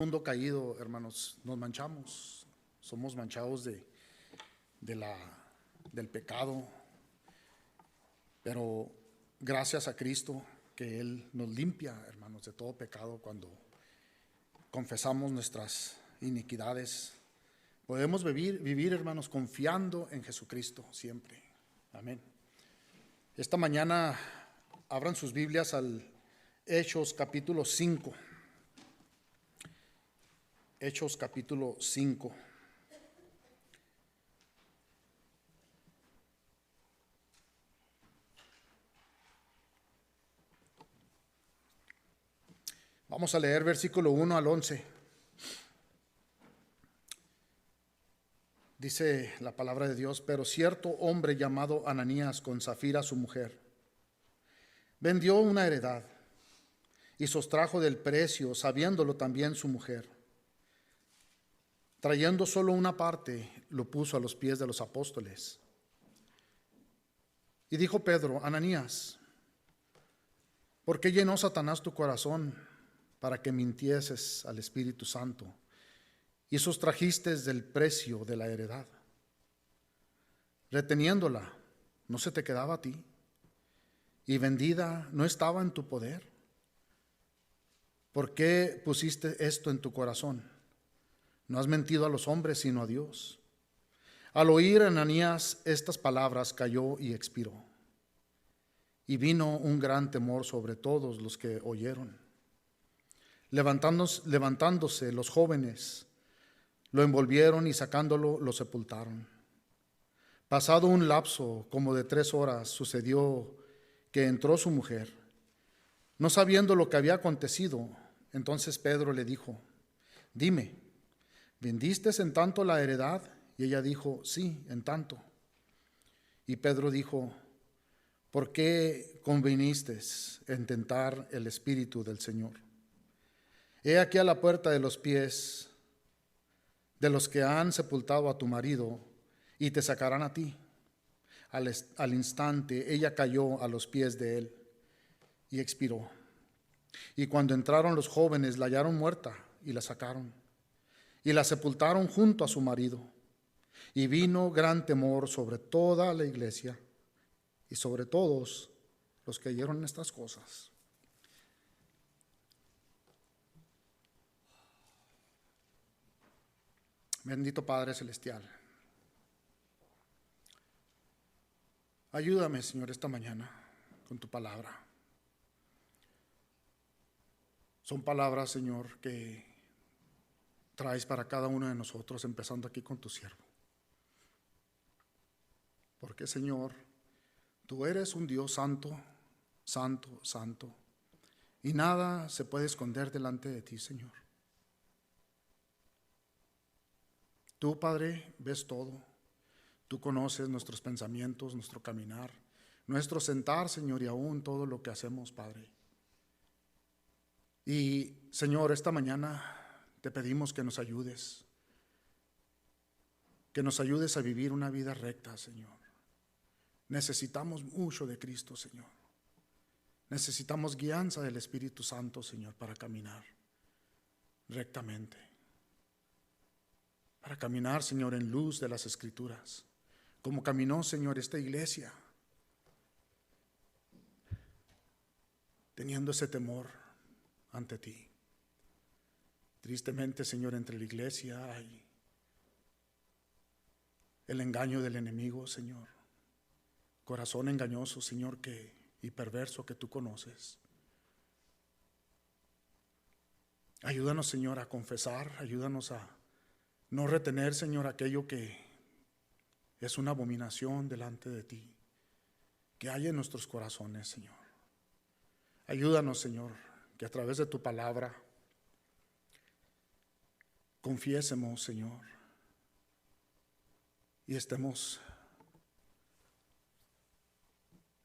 Mundo caído, hermanos, nos manchamos, somos manchados del pecado, pero gracias a Cristo que Él nos limpia, hermanos, de todo pecado. Cuando confesamos nuestras iniquidades, podemos vivir, hermanos, confiando en Jesucristo siempre. Amén. Esta mañana abran sus Biblias al Hechos capítulo 5. Hechos capítulo 5. Vamos a leer versículo 1 al 11. Dice la palabra de Dios: pero cierto hombre llamado Ananías, con Safira su mujer, vendió una heredad y sustrajo del precio, sabiéndolo también su mujer. Trayendo solo una parte, lo puso a los pies de los apóstoles. Y dijo Pedro: Ananías, ¿por qué llenó Satanás tu corazón para que mintieses al Espíritu Santo y sustrajiste del precio de la heredad? Reteniéndola, ¿no se te quedaba a ti? Y vendida, ¿no estaba en tu poder? ¿Por qué pusiste esto en tu corazón? No has mentido a los hombres, sino a Dios. Al oír Ananías estas palabras, cayó y expiró. Y vino un gran temor sobre todos los que oyeron. Levantándose los jóvenes, lo envolvieron y sacándolo, lo sepultaron. Pasado un lapso como de 3 horas, sucedió que entró su mujer, no sabiendo lo que había acontecido. Entonces Pedro le dijo: dime, ¿vendiste en tanto la heredad? Y ella dijo: sí, en tanto. Y Pedro dijo: ¿por qué conviniste en tentar el Espíritu del Señor? He aquí a la puerta de los pies de los que han sepultado a tu marido, y te sacarán a ti. Al instante ella cayó a los pies de él y expiró. Y cuando entraron los jóvenes, la hallaron muerta y la sacaron y la sepultaron junto a su marido. Y vino gran temor sobre toda la iglesia y sobre todos los que oyeron estas cosas. Bendito Padre Celestial, ayúdame, Señor, esta mañana con tu palabra. Son palabras, Señor, que traes para cada uno de nosotros, empezando aquí con tu siervo. Porque, Señor, tú eres un Dios santo, santo, santo, y nada se puede esconder delante de ti, Señor. Tú, Padre, ves todo. Tú conoces nuestros pensamientos, nuestro caminar, nuestro sentar, Señor, y aún todo lo que hacemos, Padre. Y, Señor, esta mañana te pedimos que nos ayudes a vivir una vida recta, Señor. Necesitamos mucho de Cristo, Señor. Necesitamos guianza del Espíritu Santo, Señor, para caminar rectamente. Para caminar, Señor, en luz de las Escrituras, como caminó, Señor, esta iglesia, teniendo ese temor ante ti. Tristemente, Señor, entre la iglesia hay el engaño del enemigo, Señor. Corazón engañoso, Señor, y perverso que tú conoces. Ayúdanos, Señor, a confesar, ayúdanos a no retener, Señor, aquello que es una abominación delante de ti, que hay en nuestros corazones, Señor. Ayúdanos, Señor, que a través de tu palabra confiésemos, Señor, y estemos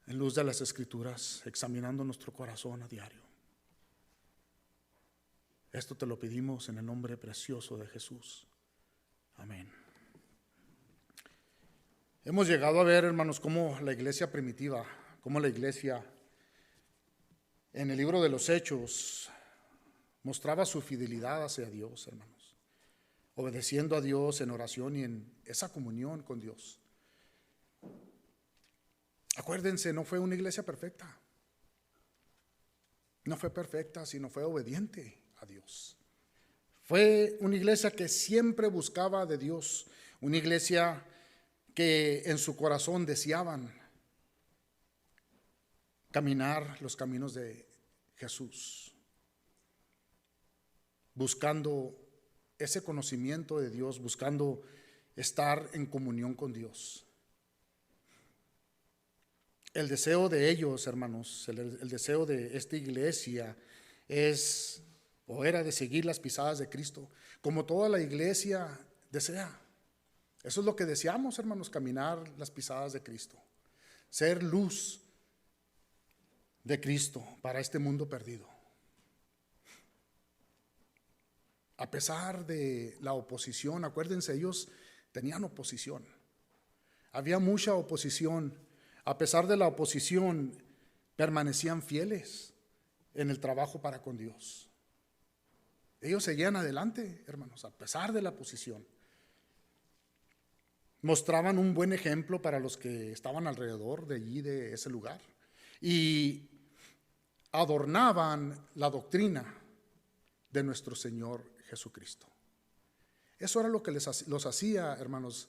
en luz de las Escrituras, examinando nuestro corazón a diario. Esto te lo pedimos en el nombre precioso de Jesús. Amén. Hemos llegado a ver, hermanos, cómo la iglesia primitiva, cómo la iglesia en el libro de los Hechos mostraba su fidelidad hacia Dios, hermanos, obedeciendo a Dios en oración y en esa comunión con Dios. Acuérdense, no fue una iglesia perfecta. No fue perfecta, sino fue obediente a Dios. Fue una iglesia que siempre buscaba de Dios, una iglesia que en su corazón deseaban caminar los caminos de Jesús, buscando ese conocimiento de Dios, buscando estar en comunión con Dios. El deseo de ellos, hermanos, el deseo de esta iglesia es o era de seguir las pisadas de Cristo, como toda la iglesia desea. Eso es lo que deseamos, hermanos, caminar las pisadas de Cristo, ser luz de Cristo para este mundo perdido. A pesar de la oposición, acuérdense, ellos tenían oposición. Había mucha oposición. A pesar de la oposición, permanecían fieles en el trabajo para con Dios. Ellos seguían adelante, hermanos, a pesar de la oposición. Mostraban un buen ejemplo para los que estaban alrededor de allí, de ese lugar. Y adornaban la doctrina de nuestro Señor Jesucristo. Eso era lo que los hacía, hermanos,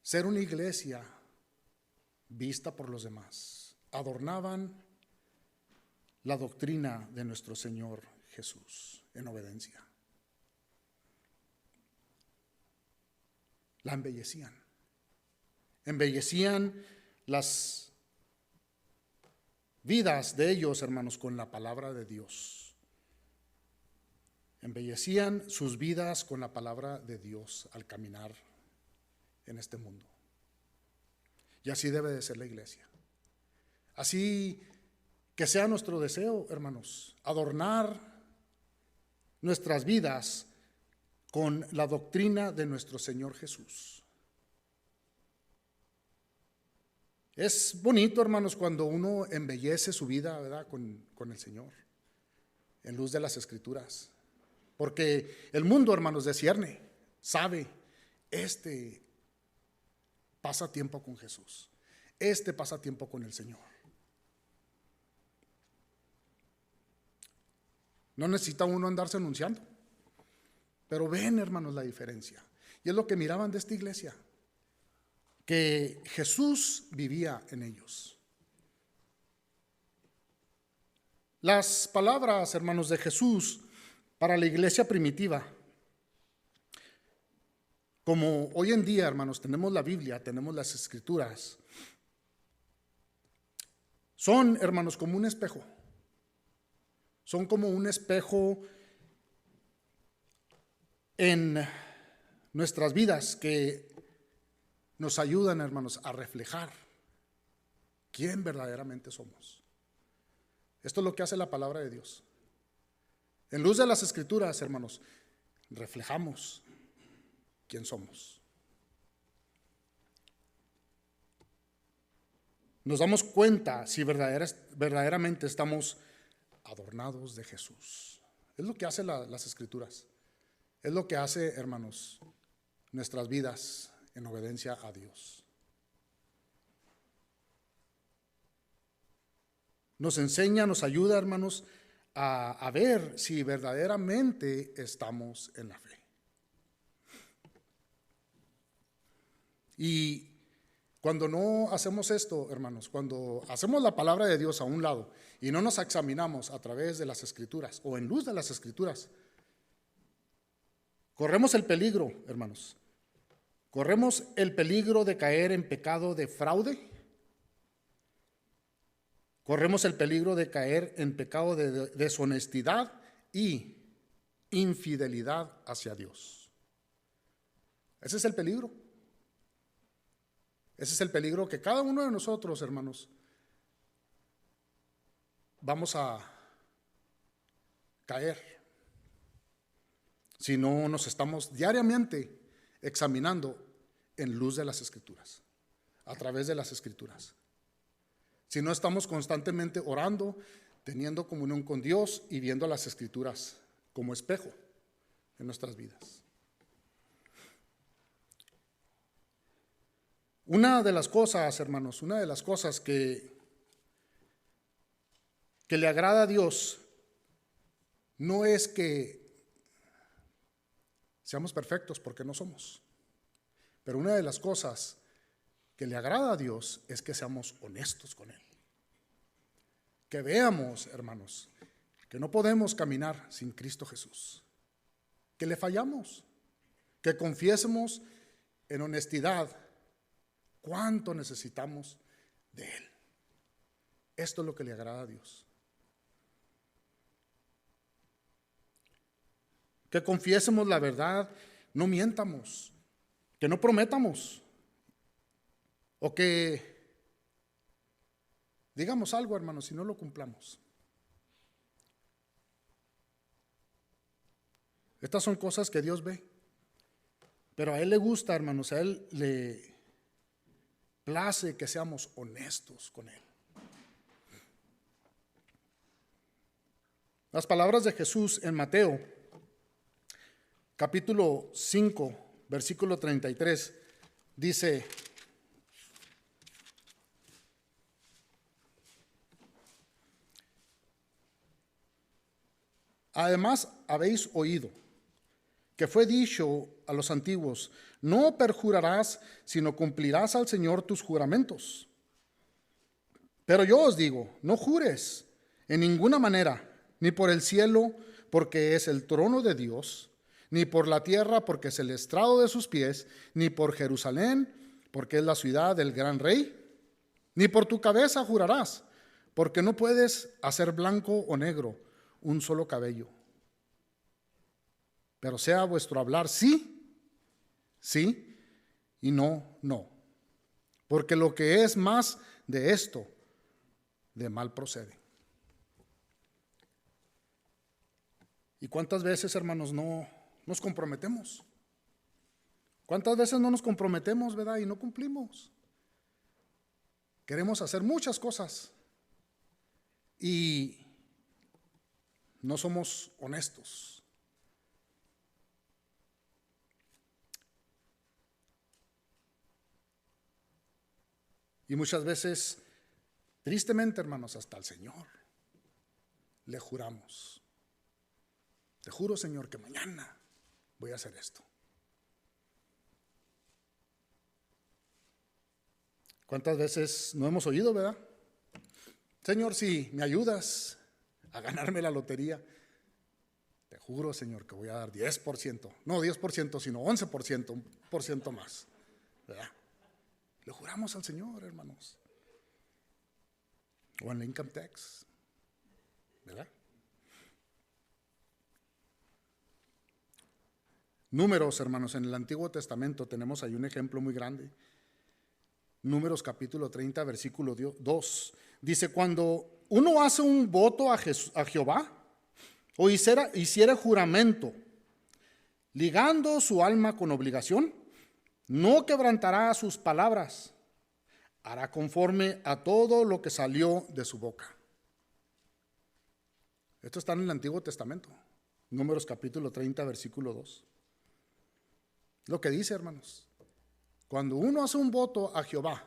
ser una iglesia vista por los demás. Adornaban la doctrina de nuestro Señor Jesús en obediencia. La embellecían. Embellecían las vidas de ellos, hermanos, con la palabra de Dios. Embellecían sus vidas con la palabra de Dios al caminar en este mundo. Y así debe de ser la iglesia. Así que sea nuestro deseo, hermanos, adornar nuestras vidas con la doctrina de nuestro Señor Jesús. Es bonito, hermanos, cuando uno embellece su vida, ¿verdad?, con el Señor, en luz de las Escrituras. Porque el mundo, hermanos, discierne, sabe, pasa tiempo con Jesús, pasa tiempo con el Señor. No necesita uno andarse anunciando, pero ven, hermanos, la diferencia. Y es lo que miraban de esta iglesia, que Jesús vivía en ellos. Las palabras, hermanos, de Jesús para la iglesia primitiva, como hoy en día, hermanos, tenemos la Biblia, tenemos las Escrituras, son, hermanos, como un espejo. Son como un espejo en nuestras vidas que nos ayudan, hermanos, a reflejar quién verdaderamente somos. Esto es lo que hace la palabra de Dios. En luz de las Escrituras, hermanos, reflejamos quién somos. Nos damos cuenta si verdaderamente estamos adornados de Jesús. Es lo que hace las Escrituras. Es lo que hace, hermanos, nuestras vidas en obediencia a Dios. Nos enseña, nos ayuda, hermanos, a ver si verdaderamente estamos en la fe. Y cuando no hacemos esto, hermanos, cuando hacemos la palabra de Dios a un lado y no nos examinamos a través de las Escrituras o en luz de las Escrituras, corremos el peligro, hermanos. Corremos el peligro de caer en pecado de fraude. Corremos el peligro de caer en pecado de deshonestidad y infidelidad hacia Dios. Ese es el peligro. Ese es el peligro que cada uno de nosotros, hermanos, vamos a caer si no nos estamos diariamente examinando en luz de las Escrituras, a través de las Escrituras. Si no estamos constantemente orando, teniendo comunión con Dios y viendo las Escrituras como espejo en nuestras vidas. Una de las cosas, hermanos, una de las cosas que le agrada a Dios no es que seamos perfectos, porque no somos. Pero una de las cosas que le agrada a Dios es que seamos honestos con Él. Que veamos, hermanos, que no podemos caminar sin Cristo Jesús. Que le fallamos. Que confiésemos en honestidad cuánto necesitamos de Él. Esto es lo que le agrada a Dios. Que confiésemos la verdad, no mientamos, que no prometamos, o que digamos algo, hermanos, si no lo cumplamos. Estas son cosas que Dios ve, pero a Él le gusta, hermanos, a Él le place que seamos honestos con Él. Las palabras de Jesús en Mateo, capítulo 5, versículo 33, dice: además habéis oído que fue dicho a los antiguos: no perjurarás, sino cumplirás al Señor tus juramentos. Pero yo os digo, no jures en ninguna manera, ni por el cielo, porque es el trono de Dios, ni por la tierra, porque es el estrado de sus pies, ni por Jerusalén, porque es la ciudad del gran rey, ni por tu cabeza jurarás, porque no puedes hacer blanco o negro un solo cabello. Pero sea vuestro hablar sí, sí, y no, no. Porque lo que es más de esto, de mal procede. ¿Y cuántas veces, hermanos, no nos comprometemos? ¿Cuántas veces no nos comprometemos, verdad? Y no cumplimos. Queremos hacer muchas cosas y no somos honestos. Y muchas veces, tristemente, hermanos, hasta al Señor le juramos: te juro, Señor, que mañana voy a hacer esto. ¿Cuántas veces no hemos oído, verdad? Señor, si me ayudas a ganarme la lotería, te juro, Señor, que voy a dar 10%. No 10%, sino 11%, 1% más, ¿verdad? Le juramos al Señor, hermanos. O en la income tax, ¿verdad? Números, hermanos, en el Antiguo Testamento tenemos ahí un ejemplo muy grande. Números capítulo 30, versículo 2. Dice: cuando uno hace un voto a Jehová, o hiciera juramento, ligando su alma con obligación, no quebrantará sus palabras, hará conforme a todo lo que salió de su boca. Esto está en el Antiguo Testamento, Números capítulo 30, versículo 2. Lo que dice, hermanos: cuando uno hace un voto a Jehová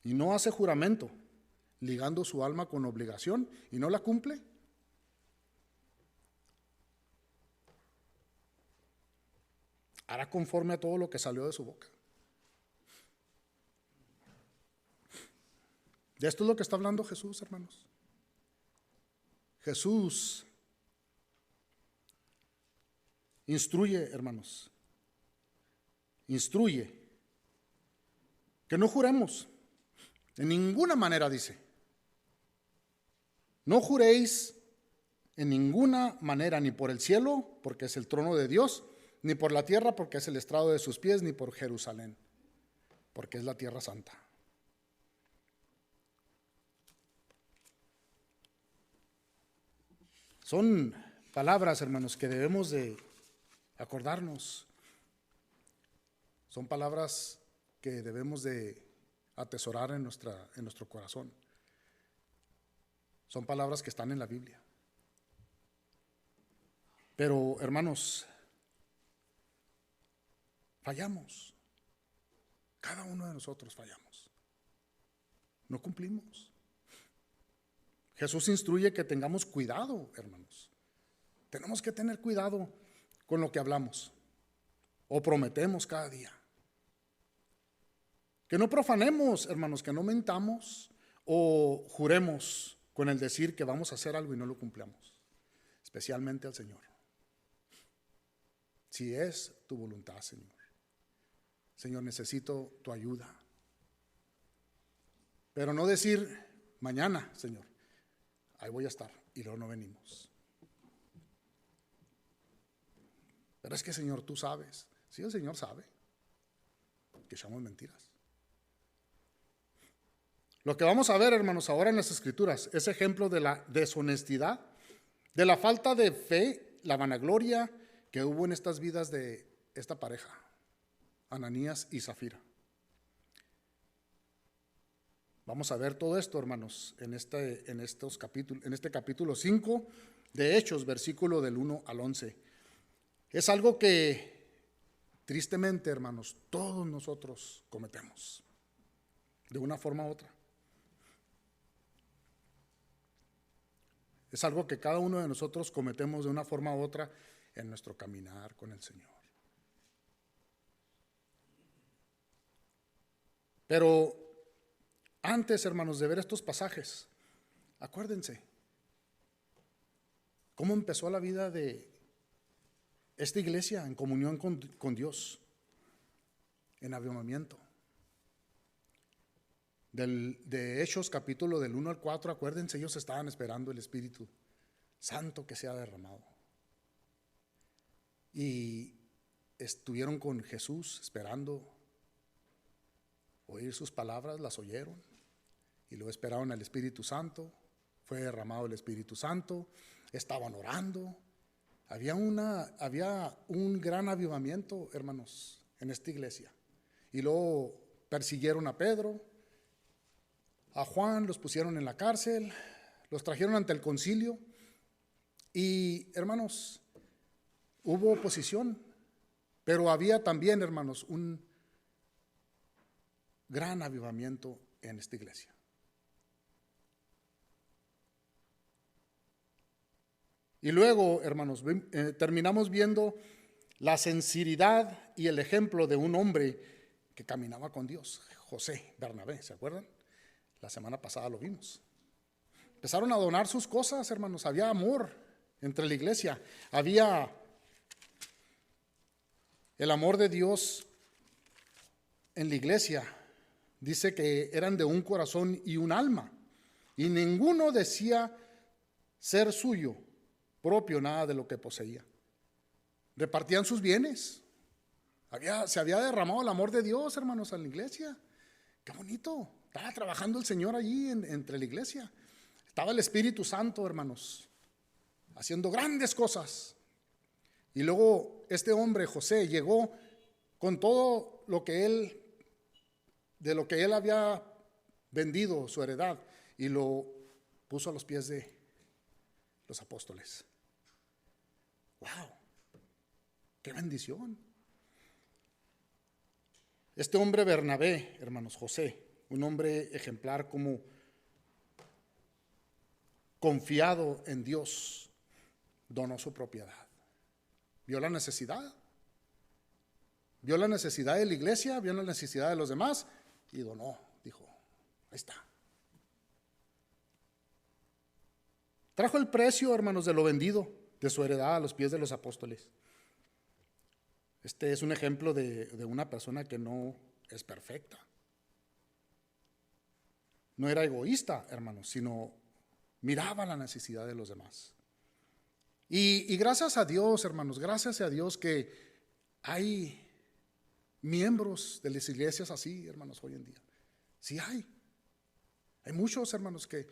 y no hace juramento, ligando su alma con obligación, y no la cumple, hará conforme a todo lo que salió de su boca. De esto es lo que está hablando Jesús, hermanos. Jesús instruye, hermanos, instruye que no juremos en ninguna manera, dice. No juréis en ninguna manera, ni por el cielo, porque es el trono de Dios, ni por la tierra, porque es el estrado de sus pies, ni por Jerusalén, porque es la tierra santa. Son palabras, hermanos, que debemos de acordarnos. Son palabras que debemos de atesorar en nuestro corazón. Son palabras que están en la Biblia. Pero, hermanos, fallamos. Cada uno de nosotros fallamos. No cumplimos. Jesús instruye que tengamos cuidado, hermanos. Tenemos que tener cuidado con lo que hablamos o prometemos cada día. Que no profanemos, hermanos, que no mentamos o juremos con el decir que vamos a hacer algo y no lo cumplamos, especialmente al Señor. Si es tu voluntad, Señor. Señor, necesito tu ayuda. Pero no decir mañana, Señor, ahí voy a estar, y luego no venimos. Pero es que, Señor, tú sabes. Sí, el Señor sabe que echamos mentiras. Lo que vamos a ver, hermanos, ahora en las Escrituras es ejemplo de la deshonestidad, de la falta de fe, la vanagloria que hubo en estas vidas de esta pareja, Ananías y Zafira. Vamos a ver todo esto, hermanos, en este capítulo 5 de Hechos, versículo del 1 al 11. Es algo que, tristemente, hermanos, todos nosotros cometemos, de una forma u otra. Es algo que cada uno de nosotros cometemos de una forma u otra en nuestro caminar con el Señor. Pero antes, hermanos, de ver estos pasajes, acuérdense cómo empezó la vida de esta iglesia en comunión con Dios, en avivamiento. De Hechos capítulo del 1 al 4, acuérdense, ellos estaban esperando el Espíritu Santo que sea derramado. Y estuvieron con Jesús esperando oír sus palabras, las oyeron, y luego esperaron al Espíritu Santo. Fue derramado el Espíritu Santo, estaban orando. Había un gran avivamiento, hermanos, en esta iglesia. Y luego persiguieron a Pedro, a Juan, los pusieron en la cárcel, los trajeron ante el concilio. Y, hermanos, hubo oposición, pero había también, hermanos, un gran avivamiento en esta iglesia. Y luego, hermanos, terminamos viendo la sinceridad y el ejemplo de un hombre que caminaba con Dios, José, Bernabé, ¿se acuerdan? La semana pasada lo vimos. Empezaron a donar sus cosas, hermanos. Había amor entre la iglesia. Había el amor de Dios en la iglesia. Dice que eran de un corazón y un alma. Y ninguno decía ser suyo propio nada de lo que poseía. Repartían sus bienes. Se había derramado el amor de Dios, hermanos, en la iglesia. Qué bonito. Estaba trabajando el Señor allí entre la iglesia. Estaba el Espíritu Santo, hermanos, haciendo grandes cosas. Y luego este hombre, José, llegó con todo de lo que él había vendido, su heredad, y lo puso a los pies de los apóstoles. ¡Wow! ¡Qué bendición! Este hombre Bernabé, hermanos, José, un hombre ejemplar, como confiado en Dios, donó su propiedad. Vio la necesidad. Vio la necesidad de la iglesia, vio la necesidad de los demás y donó. Dijo, ahí está. Trajo el precio, hermanos, de lo vendido, de su heredad a los pies de los apóstoles. Este es un ejemplo de una persona que no es perfecta. No era egoísta, hermanos, sino miraba la necesidad de los demás. Y gracias a Dios, hermanos, gracias a Dios que hay miembros de las iglesias así, hermanos, hoy en día. Sí hay. Hay muchos, hermanos, que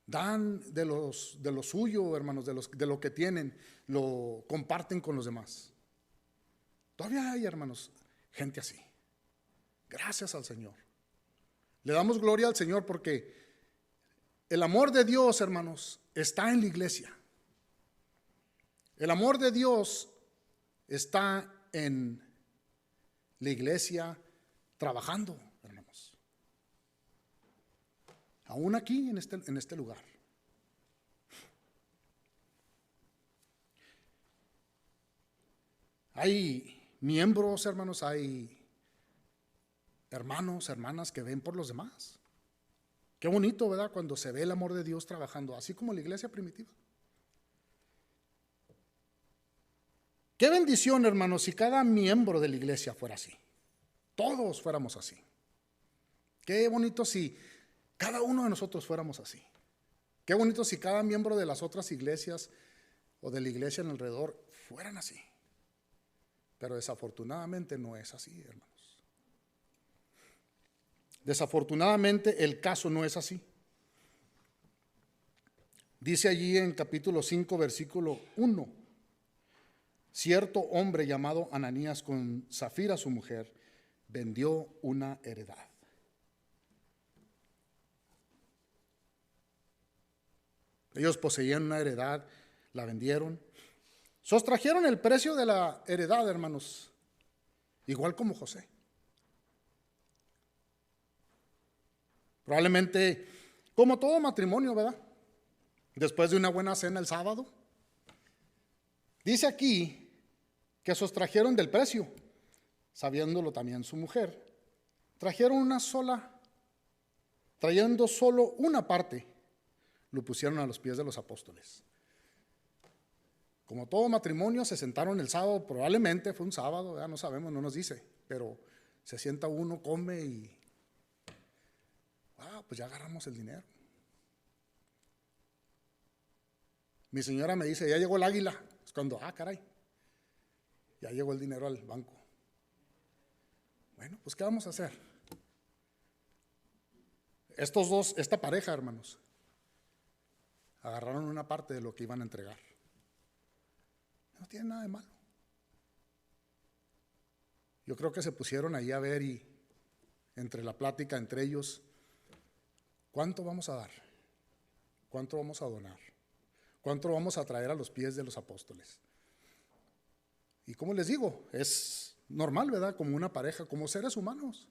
dan de lo suyo, hermanos, de lo que tienen, lo comparten con los demás. Todavía hay, hermanos, gente así. Gracias al Señor. Le damos gloria al Señor porque el amor de Dios, hermanos, está en la iglesia. El amor de Dios está en la iglesia trabajando, hermanos. Aún aquí en este lugar. Hay miembros, hermanos, hay hermanos, hermanas que ven por los demás. Qué bonito, ¿verdad? Cuando se ve el amor de Dios trabajando, así como la iglesia primitiva. Qué bendición, hermanos, si cada miembro de la iglesia fuera así. Todos fuéramos así. Qué bonito si cada uno de nosotros fuéramos así. Qué bonito si cada miembro de las otras iglesias o de la iglesia en alrededor fueran así. Pero desafortunadamente no es así, hermanos. Desafortunadamente el caso no es así. Dice allí en capítulo 5, versículo 1: cierto hombre llamado Ananías, con Zafira su mujer, vendió una heredad. Ellos poseían una heredad, la vendieron. Sostrajeron el precio de la heredad, hermanos, igual como José. Probablemente, como todo matrimonio, ¿verdad? Después de una buena cena el sábado. Dice aquí que sostrajeron del precio, sabiéndolo también su mujer. Trayendo solo una parte, lo pusieron a los pies de los apóstoles. Como todo matrimonio, se sentaron el sábado, probablemente fue un sábado, ya no sabemos, no nos dice, pero se sienta uno, come y pues ya agarramos el dinero. Mi señora me dice, ya llegó el águila. Es cuando, caray, ya llegó el dinero al banco. Bueno, pues ¿qué vamos a hacer? Esta pareja, hermanos, agarraron una parte de lo que iban a entregar. No tiene nada de malo. Yo creo que se pusieron ahí a ver y entre la plática entre ellos, ¿cuánto vamos a dar? ¿Cuánto vamos a donar? ¿Cuánto vamos a traer a los pies de los apóstoles? Y como les digo, es normal, ¿verdad? Como una pareja, como seres humanos.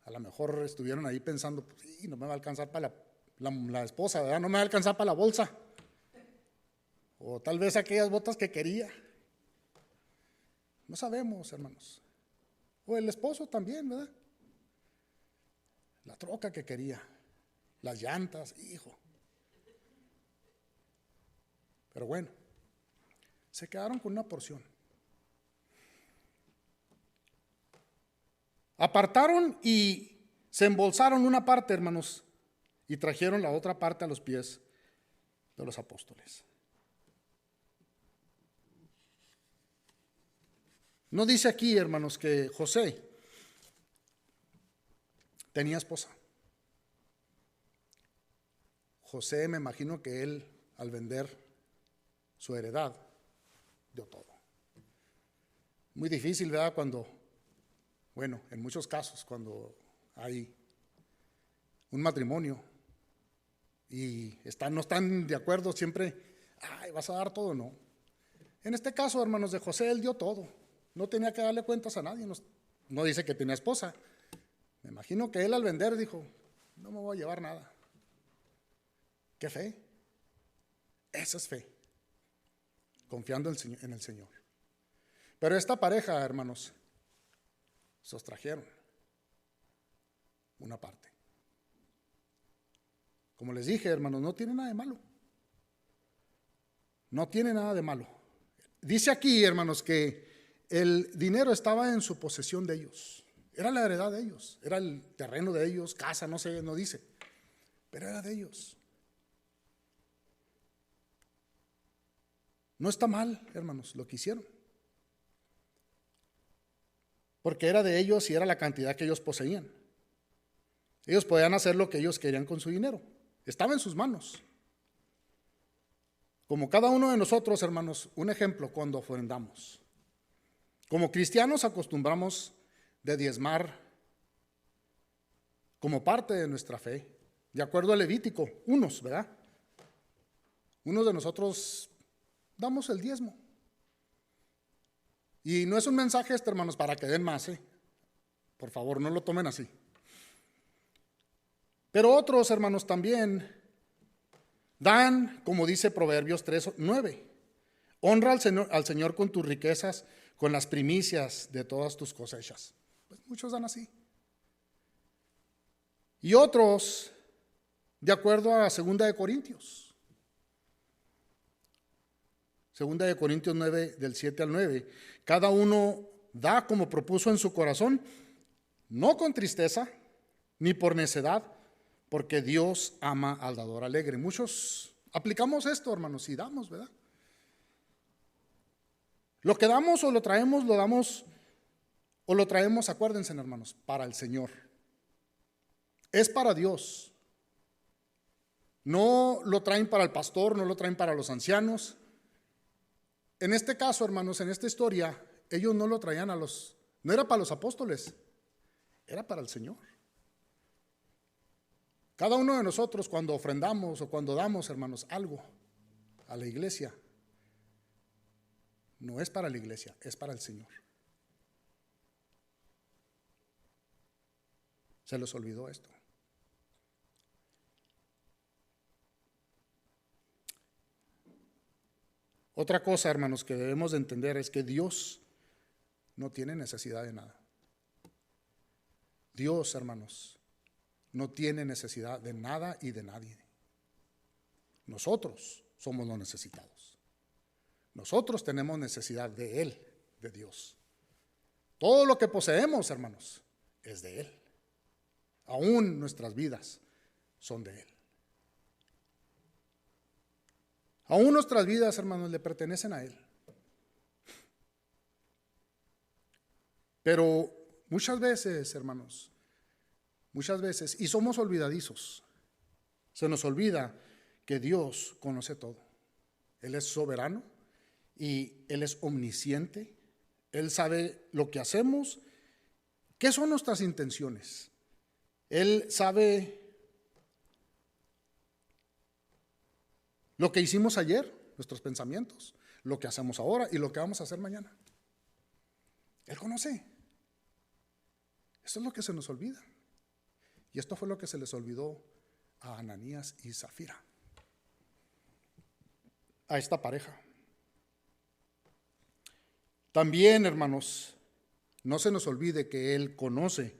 A lo mejor estuvieron ahí pensando, pues sí, no me va a alcanzar para la esposa, ¿verdad? No me va a alcanzar para la bolsa. O tal vez aquellas botas que quería. No sabemos, hermanos. O el esposo también, ¿verdad? La troca que quería, las llantas, hijo. Pero bueno, se quedaron con una porción. Apartaron y se embolsaron una parte, hermanos, y trajeron la otra parte a los pies de los apóstoles. No dice aquí, hermanos, que José tenía esposa. José, me imagino que él, al vender su heredad, dio todo. Muy difícil, ¿verdad? En muchos casos, cuando hay un matrimonio y no están de acuerdo siempre, vas a dar todo, no. En este caso, hermanos, de José, él dio todo. No tenía que darle cuentas a nadie. No dice que tenía esposa. Me imagino que él al vender dijo, no me voy a llevar nada. ¿Qué fe? Esa es fe. Confiando en el Señor. Pero esta pareja, hermanos, sostrajeron una parte. Como les dije, hermanos, no tiene nada de malo. No tiene nada de malo. Dice aquí, hermanos, que el dinero estaba en su posesión de ellos. Era la heredad de ellos. Era el terreno de ellos, casa, no sé, no dice. Pero era de ellos. No está mal, hermanos, lo que hicieron. Porque era de ellos y era la cantidad que ellos poseían. Ellos podían hacer lo que ellos querían con su dinero. Estaba en sus manos. Como cada uno de nosotros, hermanos, un ejemplo cuando ofrendamos. Como cristianos acostumbramos de diezmar como parte de nuestra fe, de acuerdo a Levítico, unos, ¿verdad? Unos de nosotros damos el diezmo. Y no es un mensaje hermanos, para que den más, por favor, no lo tomen así. Pero otros, hermanos, también dan, como dice Proverbios 3:9. Honra al Señor con tus riquezas, con las primicias de todas tus cosechas. Pues muchos dan así. Y otros, de acuerdo a 2 de Corintios. 2 de Corintios 9, del 7 al 9. Cada uno da como propuso en su corazón, no con tristeza, ni por necedad, porque Dios ama al dador alegre. Muchos aplicamos esto, hermanos, y damos, ¿verdad? Lo que damos o lo traemos, acuérdense, hermanos, para el Señor. Es para Dios. No lo traen para el pastor, no lo traen para los ancianos. En este caso, hermanos, en esta historia, ellos no lo traían no era para los apóstoles, era para el Señor. Cada uno de nosotros cuando ofrendamos o cuando damos, hermanos, algo a la iglesia, no es para la iglesia, es para el Señor. Se les olvidó esto. Otra cosa, hermanos, que debemos de entender es que Dios no tiene necesidad de nada. Dios, hermanos, no tiene necesidad de nada y de nadie. Nosotros somos los necesitados. Nosotros tenemos necesidad de Él, de Dios. Todo lo que poseemos, hermanos, es de Él. Aún nuestras vidas son de Él. Aún nuestras vidas, hermanos, le pertenecen a Él. Pero muchas veces, hermanos, y somos olvidadizos, se nos olvida que Dios conoce todo. Él es soberano y Él es omnisciente. Él sabe lo que hacemos, qué son nuestras intenciones. Él sabe lo que hicimos ayer, nuestros pensamientos, lo que hacemos ahora y lo que vamos a hacer mañana. Él conoce. Esto es lo que se nos olvida. Y esto fue lo que se les olvidó a Ananías y Zafira, a esta pareja. También, hermanos, no se nos olvide que Él conoce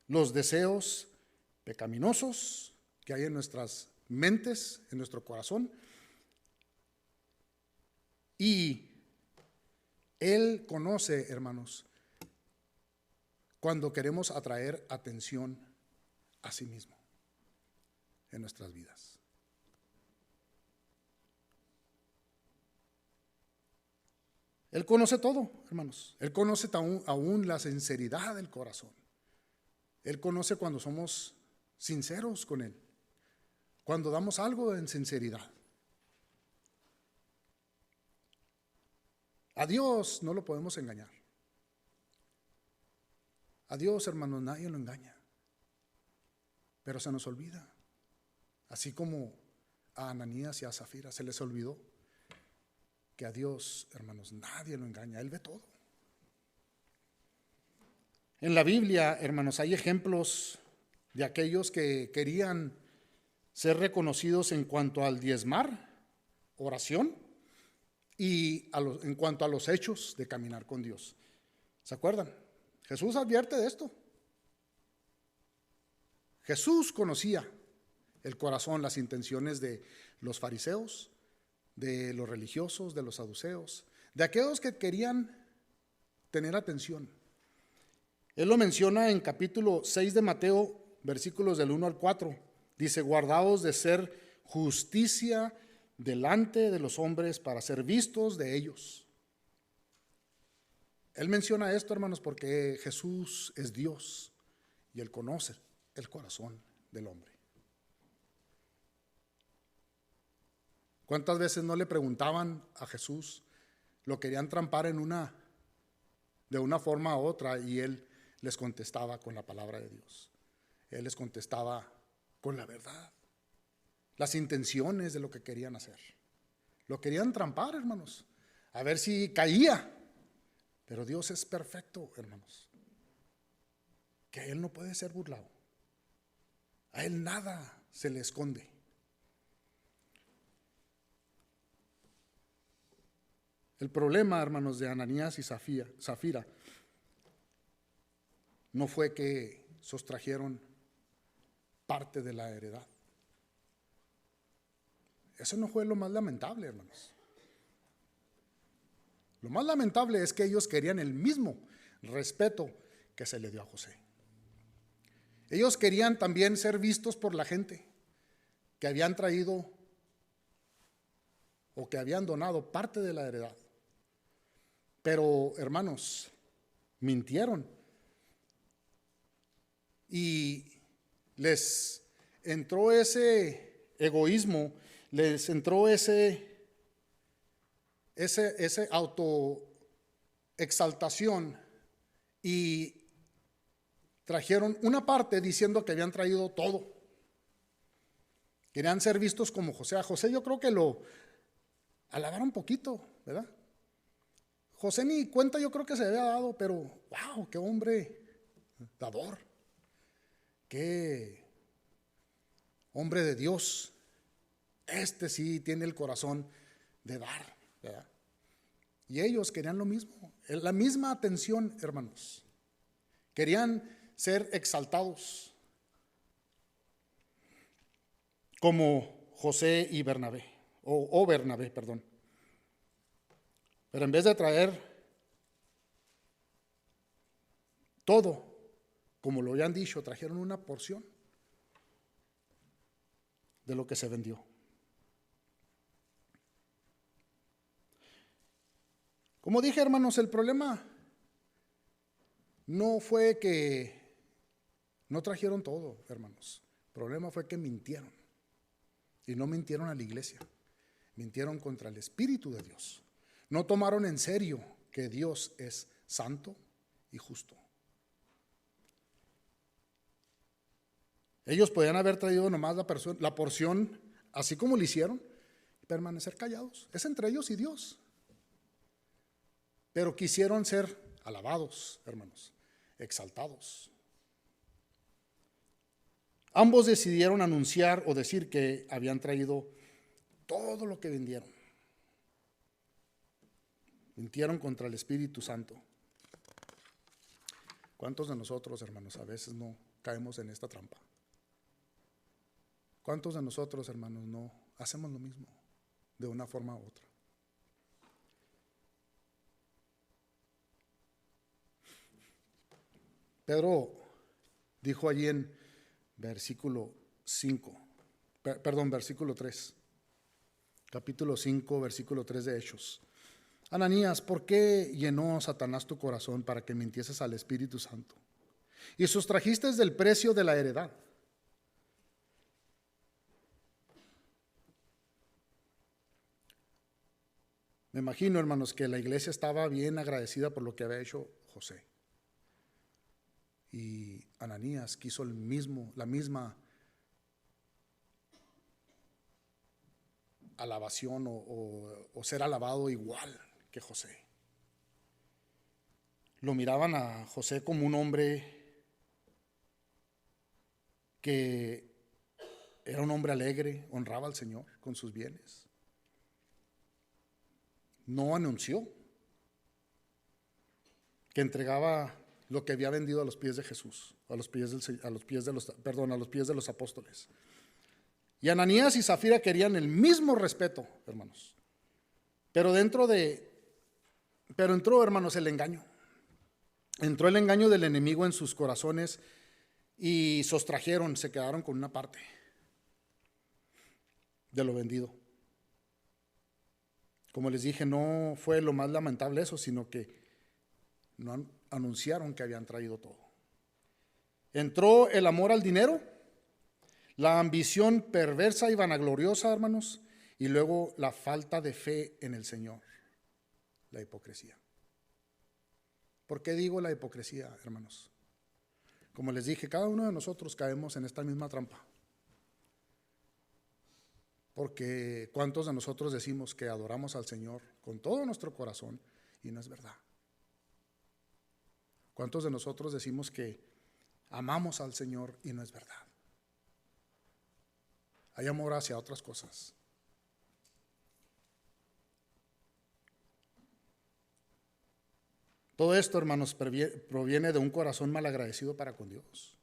los deseos pecaminosos que hay en nuestras mentes, en nuestro corazón, y Él conoce, hermanos, cuando queremos atraer atención a sí mismo en nuestras vidas. Él conoce todo, hermanos. Él conoce aún la sinceridad del corazón. Él conoce cuando somos sinceros con Él, cuando damos algo en sinceridad. A Dios no lo podemos engañar. A Dios, hermanos, nadie lo engaña. Pero se nos olvida. Así como a Ananías y a Zafira se les olvidó que a Dios, hermanos, nadie lo engaña. Él ve todo. En la Biblia, hermanos, hay ejemplos de aquellos que querían ser reconocidos en cuanto al diezmar, oración, y en cuanto a los hechos de caminar con Dios. ¿Se acuerdan? Jesús advierte de esto. Jesús conocía el corazón, las intenciones de los fariseos, de los religiosos, de los saduceos, de aquellos que querían tener atención. Él lo menciona en capítulo 6 de Mateo, versículos del 1 al 4. Dice: guardaos de ser justicia delante de los hombres para ser vistos de ellos. Él menciona esto, hermanos, porque Jesús es Dios y Él conoce el corazón del hombre. ¿Cuántas veces no le preguntaban a Jesús? Lo querían trampar de una forma u otra, y Él les contestaba con la palabra de Dios. Él les contestaba con la verdad, las intenciones de lo que querían hacer. Lo querían trampar, hermanos, a ver si caía. Pero Dios es perfecto, hermanos, que Él no puede ser burlado. A Él nada se le esconde. El problema, hermanos, de Ananías y Zafira no fue que sustrajeron parte de la heredad. Eso no fue lo más lamentable, hermanos. Lo más lamentable es que ellos querían el mismo respeto que se le dio a José. Ellos querían también ser vistos por la gente que habían traído o que habían donado parte de la heredad. Pero, hermanos, mintieron y les entró ese egoísmo, les entró ese autoexaltación y trajeron una parte diciendo que habían traído todo. Querían ser vistos como José. A José yo creo que lo alabaron un poquito, ¿verdad? José ni cuenta yo creo que se había dado, pero wow, qué hombre dador, qué hombre de Dios. Este sí tiene el corazón de dar, ¿verdad? Y ellos querían lo mismo, la misma atención, hermanos. Querían ser exaltados como José y Bernabé, o Bernabé, perdón. Pero en vez de traer todo, como lo habían dicho, trajeron una porción de lo que se vendió. Como dije, hermanos, el problema no fue que no trajeron todo, hermanos. El problema fue que mintieron. Y no mintieron a la iglesia. Mintieron contra el Espíritu de Dios. No tomaron en serio que Dios es santo y justo. Ellos podían haber traído nomás la porción, así como lo hicieron, permanecer callados. Es entre ellos y Dios. Pero quisieron ser alabados, hermanos, exaltados. Ambos decidieron anunciar o decir que habían traído todo lo que vendieron. Mintieron contra el Espíritu Santo. ¿Cuántos de nosotros, hermanos, a veces no caemos en esta trampa? ¿Cuántos de nosotros, hermanos, no hacemos lo mismo de una forma u otra? Pedro dijo allí en versículo 3, capítulo 5, versículo 3 de Hechos. Ananías, ¿por qué llenó Satanás tu corazón para que mintieses al Espíritu Santo y sustrajiste del precio de la heredad? Me imagino, hermanos, que la iglesia estaba bien agradecida por lo que había hecho José. Y Ananías quiso la misma alabación o ser alabado igual que José. Lo miraban a José como un hombre que era un hombre alegre, honraba al Señor con sus bienes. No anunció que entregaba lo que había vendido a los pies de Jesús, a los pies de los apóstoles. Y Ananías y Zafira querían el mismo respeto, hermanos. Pero entró, hermanos, el engaño. Entró el engaño del enemigo en sus corazones y se quedaron con una parte de lo vendido. Como les dije, no fue lo más lamentable eso, sino que no anunciaron que habían traído todo. Entró el amor al dinero, la ambición perversa y vanagloriosa, hermanos, y luego la falta de fe en el Señor, la hipocresía. ¿Por qué digo la hipocresía, hermanos? Como les dije, cada uno de nosotros caemos en esta misma trampa. Porque ¿cuántos de nosotros decimos que adoramos al Señor con todo nuestro corazón y no es verdad? ¿Cuántos de nosotros decimos que amamos al Señor y no es verdad? Hay amor hacia otras cosas. Todo esto, hermanos, proviene de un corazón malagradecido para con Dios,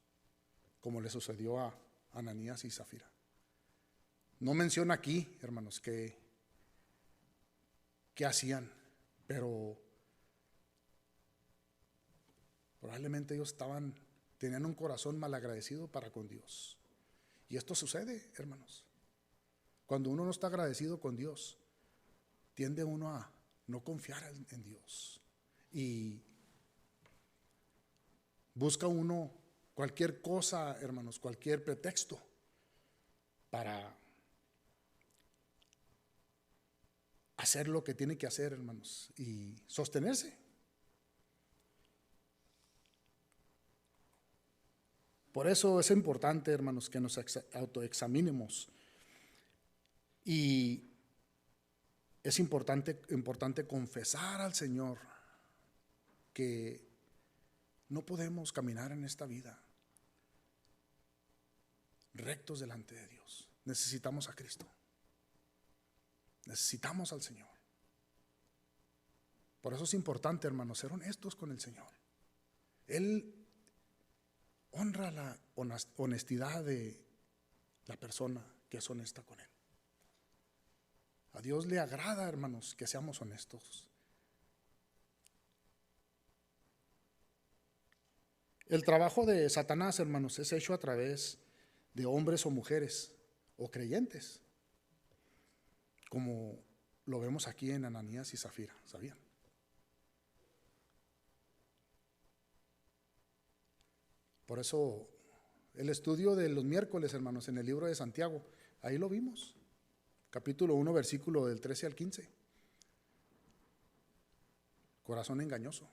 como le sucedió a Ananías y Zafira. No menciona aquí, hermanos, qué hacían, pero probablemente ellos tenían un corazón malagradecido para con Dios. Y esto sucede, hermanos. Cuando uno no está agradecido con Dios, tiende uno a no confiar en Dios. Y busca uno cualquier cosa, hermanos, cualquier pretexto para hacer lo que tiene que hacer, hermanos, y sostenerse. Por eso es importante, hermanos, que nos autoexaminemos. Y es importante confesar al Señor que no podemos caminar en esta vida rectos delante de Dios. Necesitamos a Cristo. Necesitamos al Señor. Por eso es importante, hermanos, ser honestos con el Señor. Él honra la honestidad de la persona que es honesta con Él. A Dios le agrada, hermanos, que seamos honestos. El trabajo de Satanás, hermanos, es hecho a través de hombres o mujeres o creyentes, como lo vemos aquí en Ananías y Zafira, ¿sabían? Por eso el estudio de los miércoles, hermanos, en el libro de Santiago, ahí lo vimos, capítulo 1, versículo del 13 al 15. Corazón engañoso.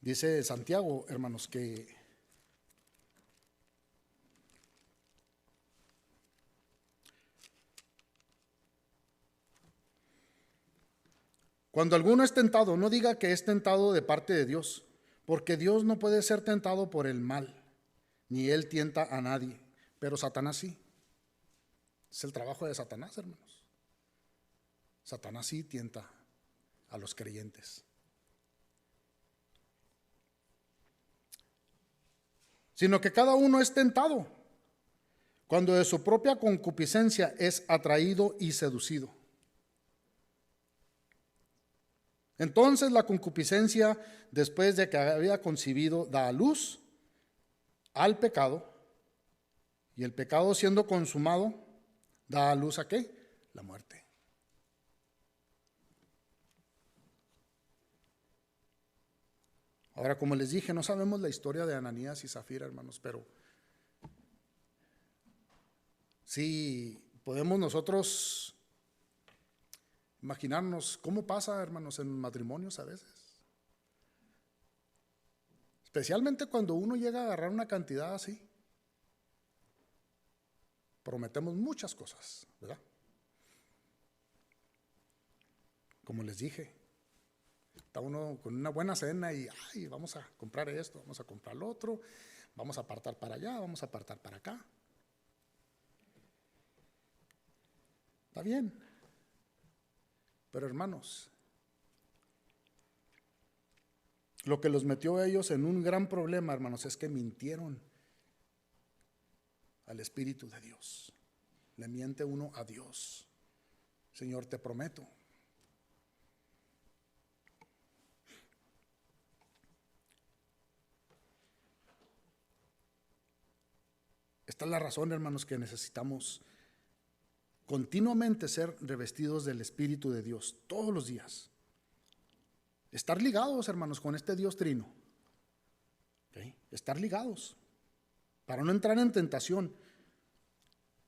Dice Santiago, hermanos, que cuando alguno es tentado, no diga que es tentado de parte de Dios, porque Dios no puede ser tentado por el mal, ni Él tienta a nadie, pero Satanás sí. Es el trabajo de Satanás, hermanos. Satanás sí tienta a los creyentes. Sino que cada uno es tentado cuando de su propia concupiscencia es atraído y seducido. Entonces la concupiscencia, después de que había concebido, da a luz al pecado, y el pecado, siendo consumado, da a luz ¿a qué? La muerte. Ahora, como les dije, no sabemos la historia de Ananías y Zafira, hermanos, pero sí podemos nosotros imaginarnos cómo pasa, hermanos, en matrimonios a veces. Especialmente cuando uno llega a agarrar una cantidad así. Prometemos muchas cosas, ¿verdad? Como les dije, está uno con una buena cena y vamos a comprar esto, vamos a comprar lo otro, vamos a apartar para allá, vamos a apartar para acá. Está bien. Pero hermanos, lo que los metió a ellos en un gran problema, hermanos, es que mintieron al Espíritu de Dios. Le miente uno a Dios. Señor, te prometo. Esta es la razón, hermanos, que necesitamos continuamente ser revestidos del Espíritu de Dios todos los días. Estar ligados, hermanos, con este Dios trino. ¿Okay? Estar ligados para no entrar en tentación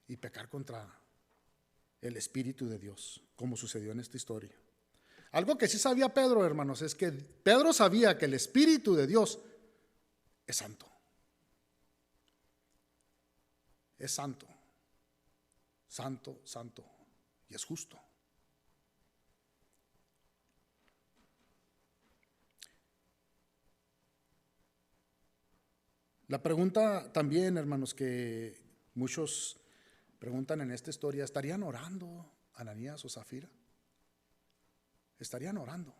y pecar contra el Espíritu de Dios, como sucedió en esta historia. Algo que sí sabía Pedro, hermanos, es que Pedro sabía que el Espíritu de Dios es santo. Es santo, santo, santo, y es justo. La pregunta también, hermanos, que muchos preguntan en esta historia, ¿estarían orando Ananías o Zafira? Estarían orando.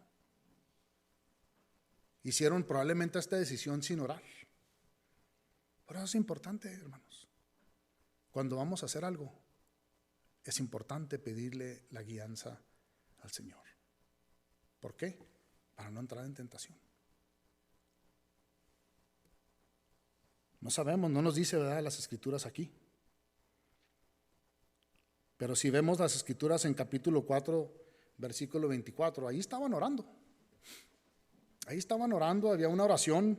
Hicieron probablemente esta decisión sin orar. Por eso es importante, hermanos. Cuando vamos a hacer algo, es importante pedirle la guianza al Señor. ¿Por qué? Para no entrar en tentación. No sabemos, no nos dice, ¿verdad?, las escrituras aquí. Pero si vemos las escrituras en capítulo 4, versículo 24, ahí estaban orando. Ahí estaban orando, había una oración.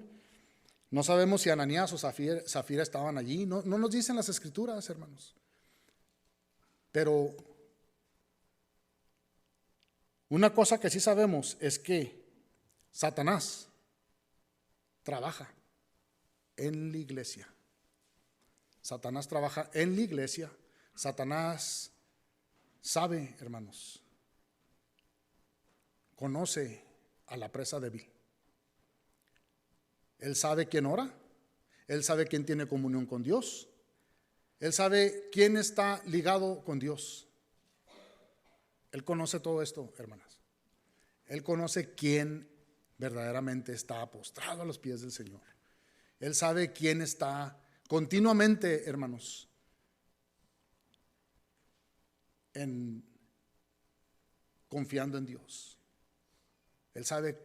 No sabemos si Ananías o Zafira estaban allí. No nos dicen las escrituras, hermanos. Pero una cosa que sí sabemos es que Satanás trabaja en la iglesia. Satanás trabaja en la iglesia. Satanás sabe, hermanos, conoce a la presa débil. Él sabe quién ora, él sabe quién tiene comunión con Dios, él sabe quién está ligado con Dios. Él conoce todo esto, hermanas. Él conoce quién verdaderamente está postrado a los pies del Señor. Él sabe quién está continuamente, hermanos, confiando en Dios. Él sabe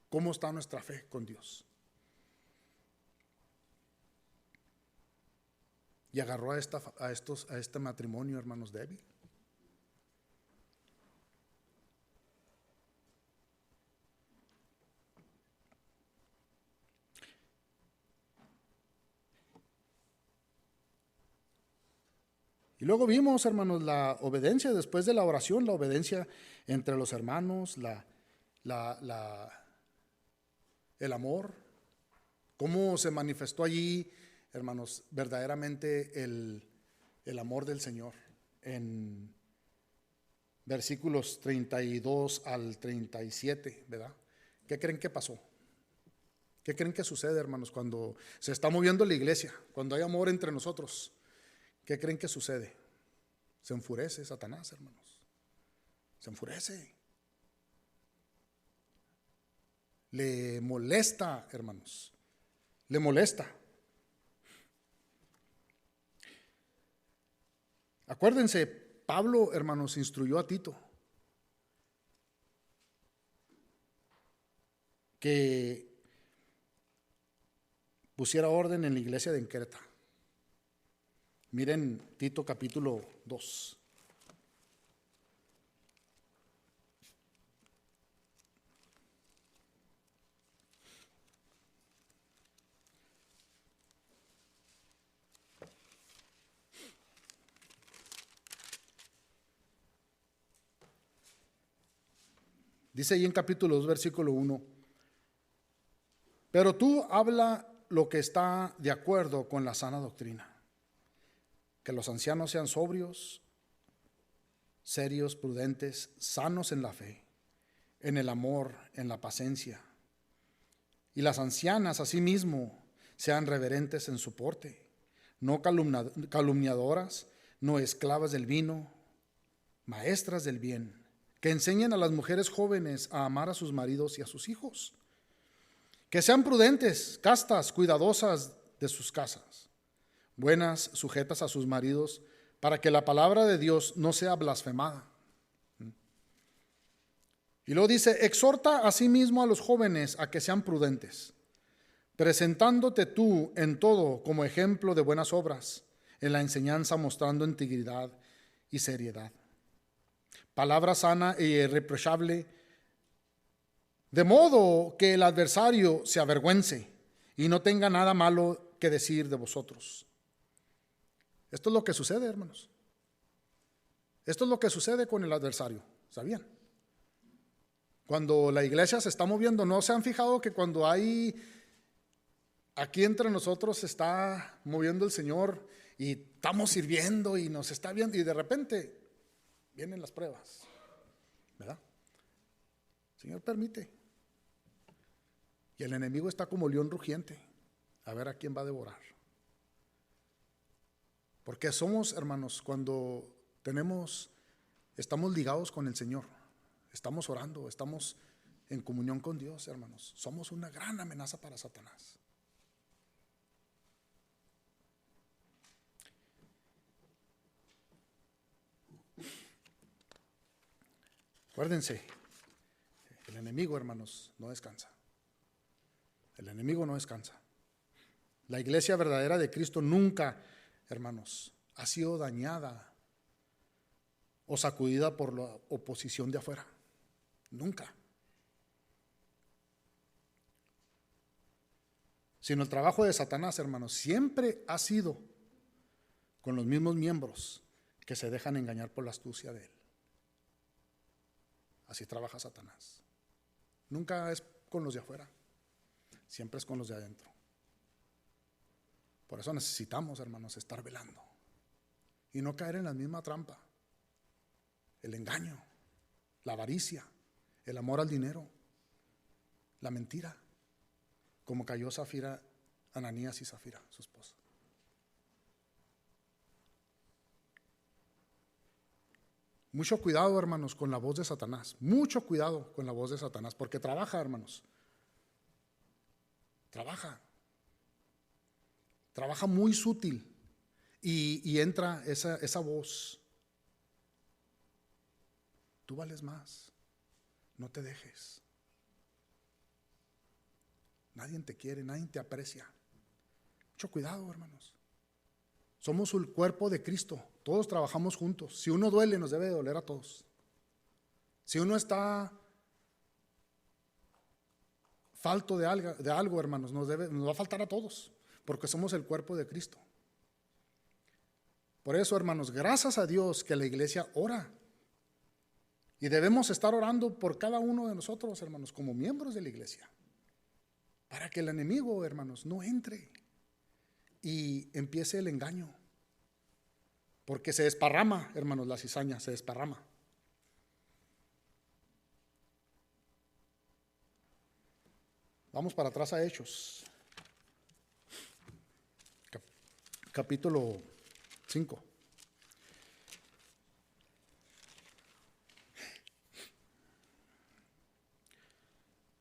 cómo está nuestra fe con Dios. Y agarró a este matrimonio, hermanos, débil. Y luego vimos, hermanos, la obediencia después de la oración, la obediencia entre los hermanos, el amor, cómo se manifestó allí, hermanos, verdaderamente el amor del Señor. En versículos 32 al 37, ¿verdad? ¿Qué creen que pasó? ¿Qué creen que sucede, hermanos, cuando se está moviendo la iglesia, cuando hay amor entre nosotros? ¿Qué creen que sucede? Se enfurece Satanás, hermanos. Se enfurece. Le molesta, hermanos. Le molesta. Acuérdense, Pablo, hermanos, instruyó a Tito que pusiera orden en la iglesia de Creta. Miren Tito capítulo 2. Dice ahí en capítulo 2, versículo 1. Pero tú habla lo que está de acuerdo con la sana doctrina. Que los ancianos sean sobrios, serios, prudentes, sanos en la fe, en el amor, en la paciencia. Y las ancianas asimismo sean reverentes en su porte, no calumniadoras, no esclavas del vino, maestras del bien, que enseñen a las mujeres jóvenes a amar a sus maridos y a sus hijos, que sean prudentes, castas, cuidadosas de sus casas, buenas, sujetas a sus maridos, para que la palabra de Dios no sea blasfemada. Y luego dice, exhorta asimismo a los jóvenes a que sean prudentes, presentándote tú en todo como ejemplo de buenas obras, en la enseñanza mostrando integridad y seriedad. Palabra sana e irreprochable, de modo que el adversario se avergüence y no tenga nada malo que decir de vosotros. Esto es lo que sucede, hermanos. Esto es lo que sucede con el adversario, ¿sabían? Cuando la iglesia se está moviendo, ¿no se han fijado que cuando hay aquí entre nosotros se está moviendo el Señor y estamos sirviendo y nos está viendo y de repente vienen las pruebas, ¿verdad? El Señor permite. Y el enemigo está como león rugiente, a ver a quién va a devorar. Porque somos, hermanos, cuando estamos ligados con el Señor, estamos orando, estamos en comunión con Dios, hermanos, somos una gran amenaza para Satanás. Acuérdense, el enemigo, hermanos, no descansa. El enemigo no descansa. La iglesia verdadera de Cristo nunca, hermanos, ha sido dañada o sacudida por la oposición de afuera. Nunca. Sino el trabajo de Satanás, hermanos, siempre ha sido con los mismos miembros que se dejan engañar por la astucia de él. Así trabaja Satanás. Nunca es con los de afuera, siempre es con los de adentro. Por eso necesitamos, hermanos, estar velando y no caer en la misma trampa. El engaño, la avaricia, el amor al dinero, la mentira, como cayó Ananías y Zafira, su esposa. Mucho cuidado, hermanos, con la voz de Satanás. Mucho cuidado con la voz de Satanás, porque trabaja, hermanos. Trabaja muy sutil y entra esa voz. Tú vales más, no te dejes. Nadie te quiere, nadie te aprecia. Mucho cuidado, hermanos. Somos el cuerpo de Cristo, todos trabajamos juntos. Si uno duele, nos debe de doler a todos. Si uno está falto de algo, hermanos, nos va a faltar a todos, porque somos el cuerpo de Cristo. Por eso, hermanos, gracias a Dios que la iglesia ora. Y debemos estar orando por cada uno de nosotros, hermanos, como miembros de la iglesia, para que el enemigo, hermanos, no entre y empiece el engaño. Porque se desparrama, hermanos, la cizaña, se desparrama. Vamos para atrás a Hechos, capítulo 5.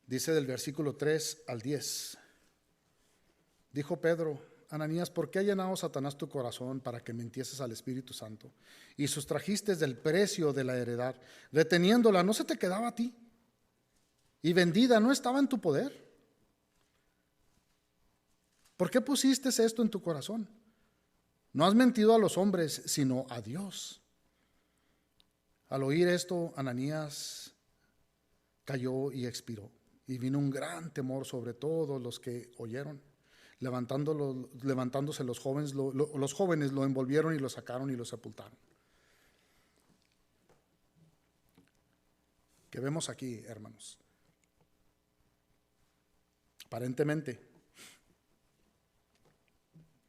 Dice del versículo 3 al 10. Dijo Pedro: Ananías, ¿por qué ha llenado Satanás tu corazón para que mintieses al Espíritu Santo y sustrajiste del precio de la heredad, reteniéndola? ¿No se te quedaba a ti? Y vendida, ¿no estaba en tu poder? ¿Por qué pusiste esto en tu corazón? No has mentido a los hombres, sino a Dios. Al oír esto, Ananías cayó y expiró, y vino un gran temor sobre todos los que oyeron. Levantándose los jóvenes lo envolvieron y lo sacaron y lo sepultaron. ¿Qué vemos aquí, hermanos? Aparentemente,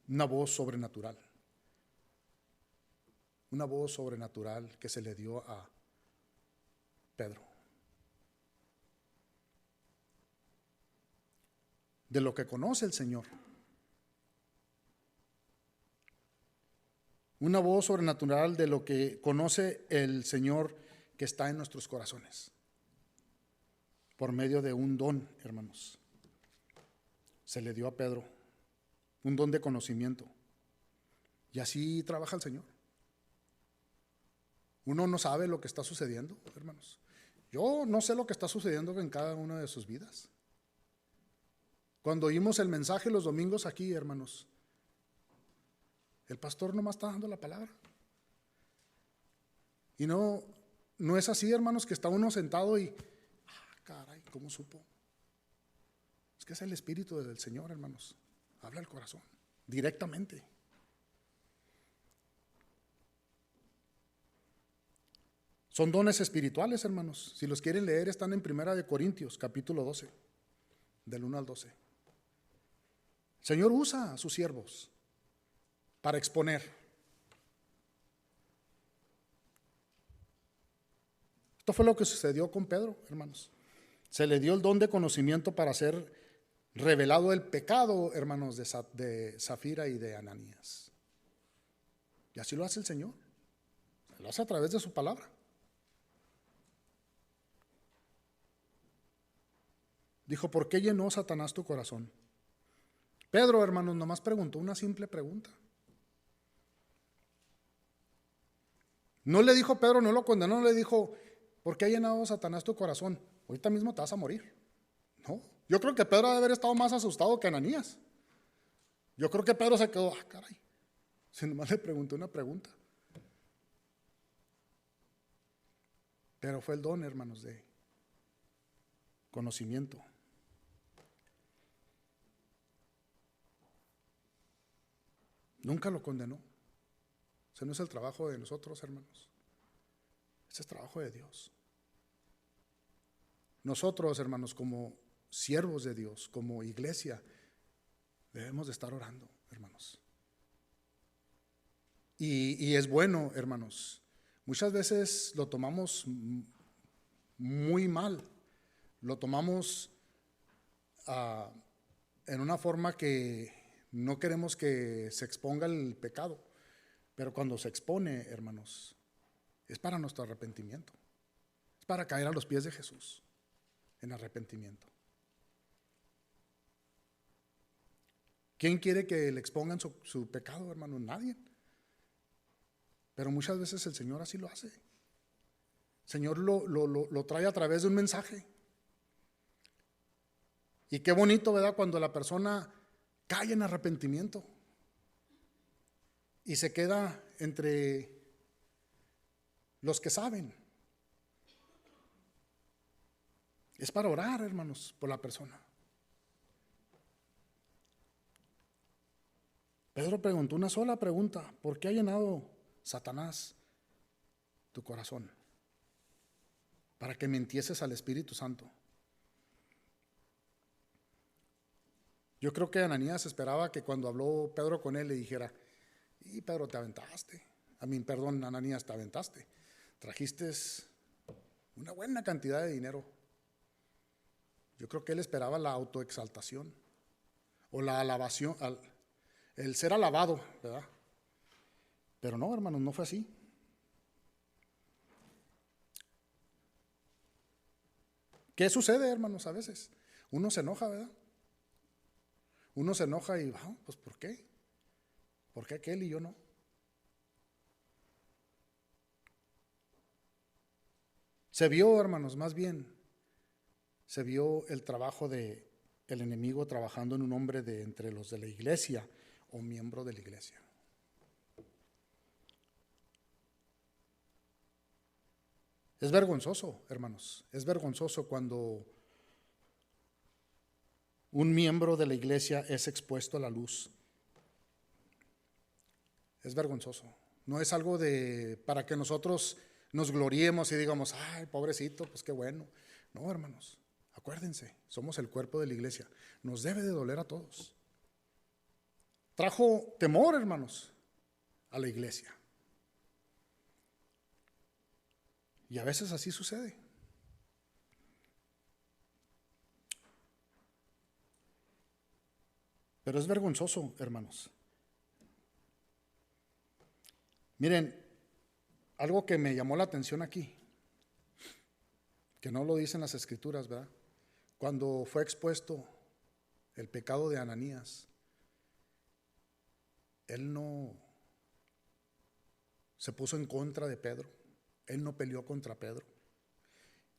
una voz sobrenatural. Una voz sobrenatural que se le dio a Pedro. De lo que conoce el Señor. Una voz sobrenatural de lo que conoce el Señor que está en nuestros corazones. Por medio de un don, hermanos. Se le dio a Pedro un don de conocimiento. Y así trabaja el Señor. Uno no sabe lo que está sucediendo, hermanos. Yo no sé lo que está sucediendo en cada una de sus vidas. Cuando oímos el mensaje los domingos aquí, hermanos, el pastor nomás está dando la palabra. Y no es así, hermanos, que está uno sentado y, caray, ¿cómo supo? Es que es el Espíritu del Señor, hermanos. Habla al corazón, directamente. Son dones espirituales, hermanos. Si los quieren leer, están en Primera de Corintios, capítulo 12, del 1 al 12. El Señor usa a sus siervos para exponer. Esto fue lo que sucedió con Pedro, hermanos. Se le dio el don de conocimiento para ser revelado el pecado, hermanos, de Zafira y de Ananías. Y así lo hace el Señor. Lo hace a través de su palabra. Dijo, ¿por qué llenó Satanás tu corazón? Pedro, hermanos, nomás preguntó una simple pregunta. No le dijo Pedro, no lo condenó, no le dijo, ¿por qué ha llenado Satanás tu corazón? Ahorita mismo te vas a morir. No, yo creo que Pedro debe haber estado más asustado que Ananías. Yo creo que Pedro se quedó, caray, si nomás le pregunté una pregunta. Pero fue el don, hermanos, de conocimiento. Nunca lo condenó. Ese no es el trabajo de nosotros, hermanos. Ese es trabajo de Dios. Nosotros, hermanos, como siervos de Dios, como iglesia, debemos de estar orando, hermanos. Y es bueno, hermanos. Muchas veces lo tomamos muy mal. Lo tomamos en una forma que no queremos que se exponga el pecado. Pero cuando se expone, hermanos, es para nuestro arrepentimiento. Es para caer a los pies de Jesús en arrepentimiento. ¿Quién quiere que le expongan su pecado, hermano? Nadie. Pero muchas veces el Señor así lo hace. El Señor lo trae a través de un mensaje. Y qué bonito, ¿verdad? Cuando la persona cae en arrepentimiento y se queda entre los que saben. Es para orar, hermanos, por la persona. Pedro preguntó una sola pregunta: ¿por qué ha llenado Satanás tu corazón? Para que mintieses al Espíritu Santo. Yo creo que Ananías esperaba que cuando habló Pedro con él le dijera: y Pedro, te aventaste. Ananías, te aventaste. Trajiste una buena cantidad de dinero. Yo creo que él esperaba la autoexaltación o la alabación, el ser alabado, ¿verdad? Pero no, hermanos, no fue así. ¿Qué sucede, hermanos? A veces uno se enoja, ¿verdad? Uno se enoja y, pues ¿por qué? ¿Por qué aquel y yo no? Se vio, hermanos, más bien, se vio el trabajo de el enemigo trabajando en un hombre de entre los de la iglesia o miembro de la iglesia. Es vergonzoso, hermanos, es vergonzoso cuando un miembro de la iglesia es expuesto a la luz. Es vergonzoso. No es algo para que nosotros nos gloriemos y digamos, ay, pobrecito, pues qué bueno. No, hermanos, acuérdense, somos el cuerpo de la iglesia. Nos debe de doler a todos. Trajo temor, hermanos, a la iglesia. Y a veces así sucede. Pero es vergonzoso, hermanos. Miren, algo que me llamó la atención aquí, que no lo dicen las escrituras, ¿verdad? Cuando fue expuesto el pecado de Ananías, él no se puso en contra de Pedro, él no peleó contra Pedro.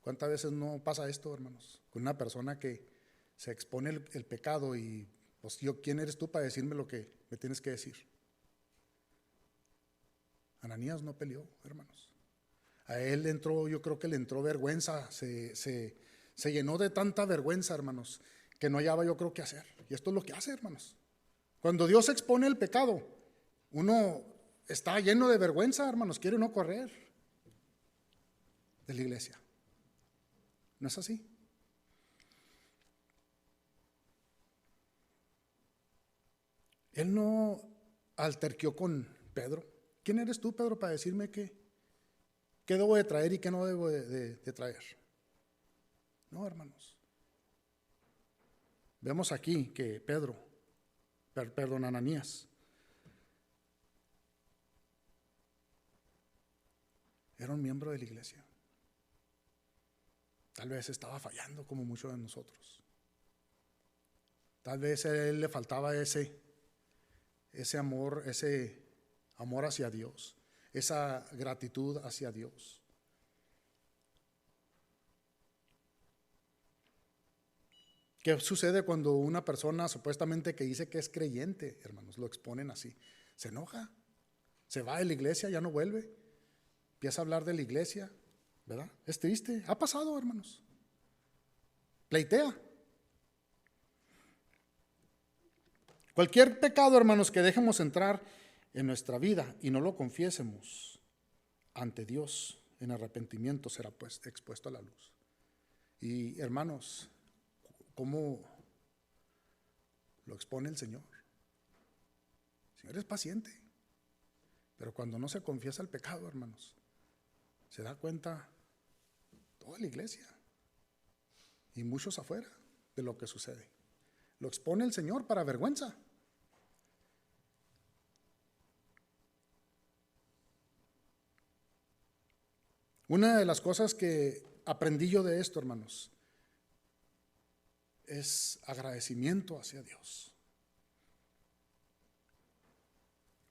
¿Cuántas veces no pasa esto, hermanos? Con una persona que se expone el pecado y, pues, ¿quién eres tú para decirme lo que me tienes que decir? Ananías no peleó, hermanos. A él yo creo que le entró vergüenza, se llenó de tanta vergüenza, hermanos, que no hallaba yo creo qué hacer. Y esto es lo que hace, hermanos. Cuando Dios expone el pecado, uno está lleno de vergüenza, hermanos, quiere uno correr. de la iglesia. ¿No es así? Él no alterqueó con Pedro. ¿Quién eres tú, Pedro, para decirme qué debo de traer y qué no debo de traer? No, hermanos. Vemos aquí que Ananías, era un miembro de la iglesia. Tal vez estaba fallando como muchos de nosotros. Tal vez a él le faltaba ese amor hacia Dios, esa gratitud hacia Dios. ¿Qué sucede cuando una persona supuestamente que dice que es creyente, hermanos, lo exponen así? Se enoja, se va de la iglesia, ya no vuelve, empieza a hablar de la iglesia, ¿verdad? Es triste, ha pasado, hermanos. Pleitea. Cualquier pecado, hermanos, que dejemos entrar en nuestra vida y no lo confiésemos ante Dios en arrepentimiento, será pues expuesto a la luz. Y hermanos, ¿cómo lo expone el Señor? El Señor es paciente, pero cuando no se confiesa el pecado, hermanos, se da cuenta toda la iglesia y muchos afuera de lo que sucede. Lo expone el Señor para vergüenza. Una de las cosas que aprendí yo de esto, hermanos, es agradecimiento hacia Dios.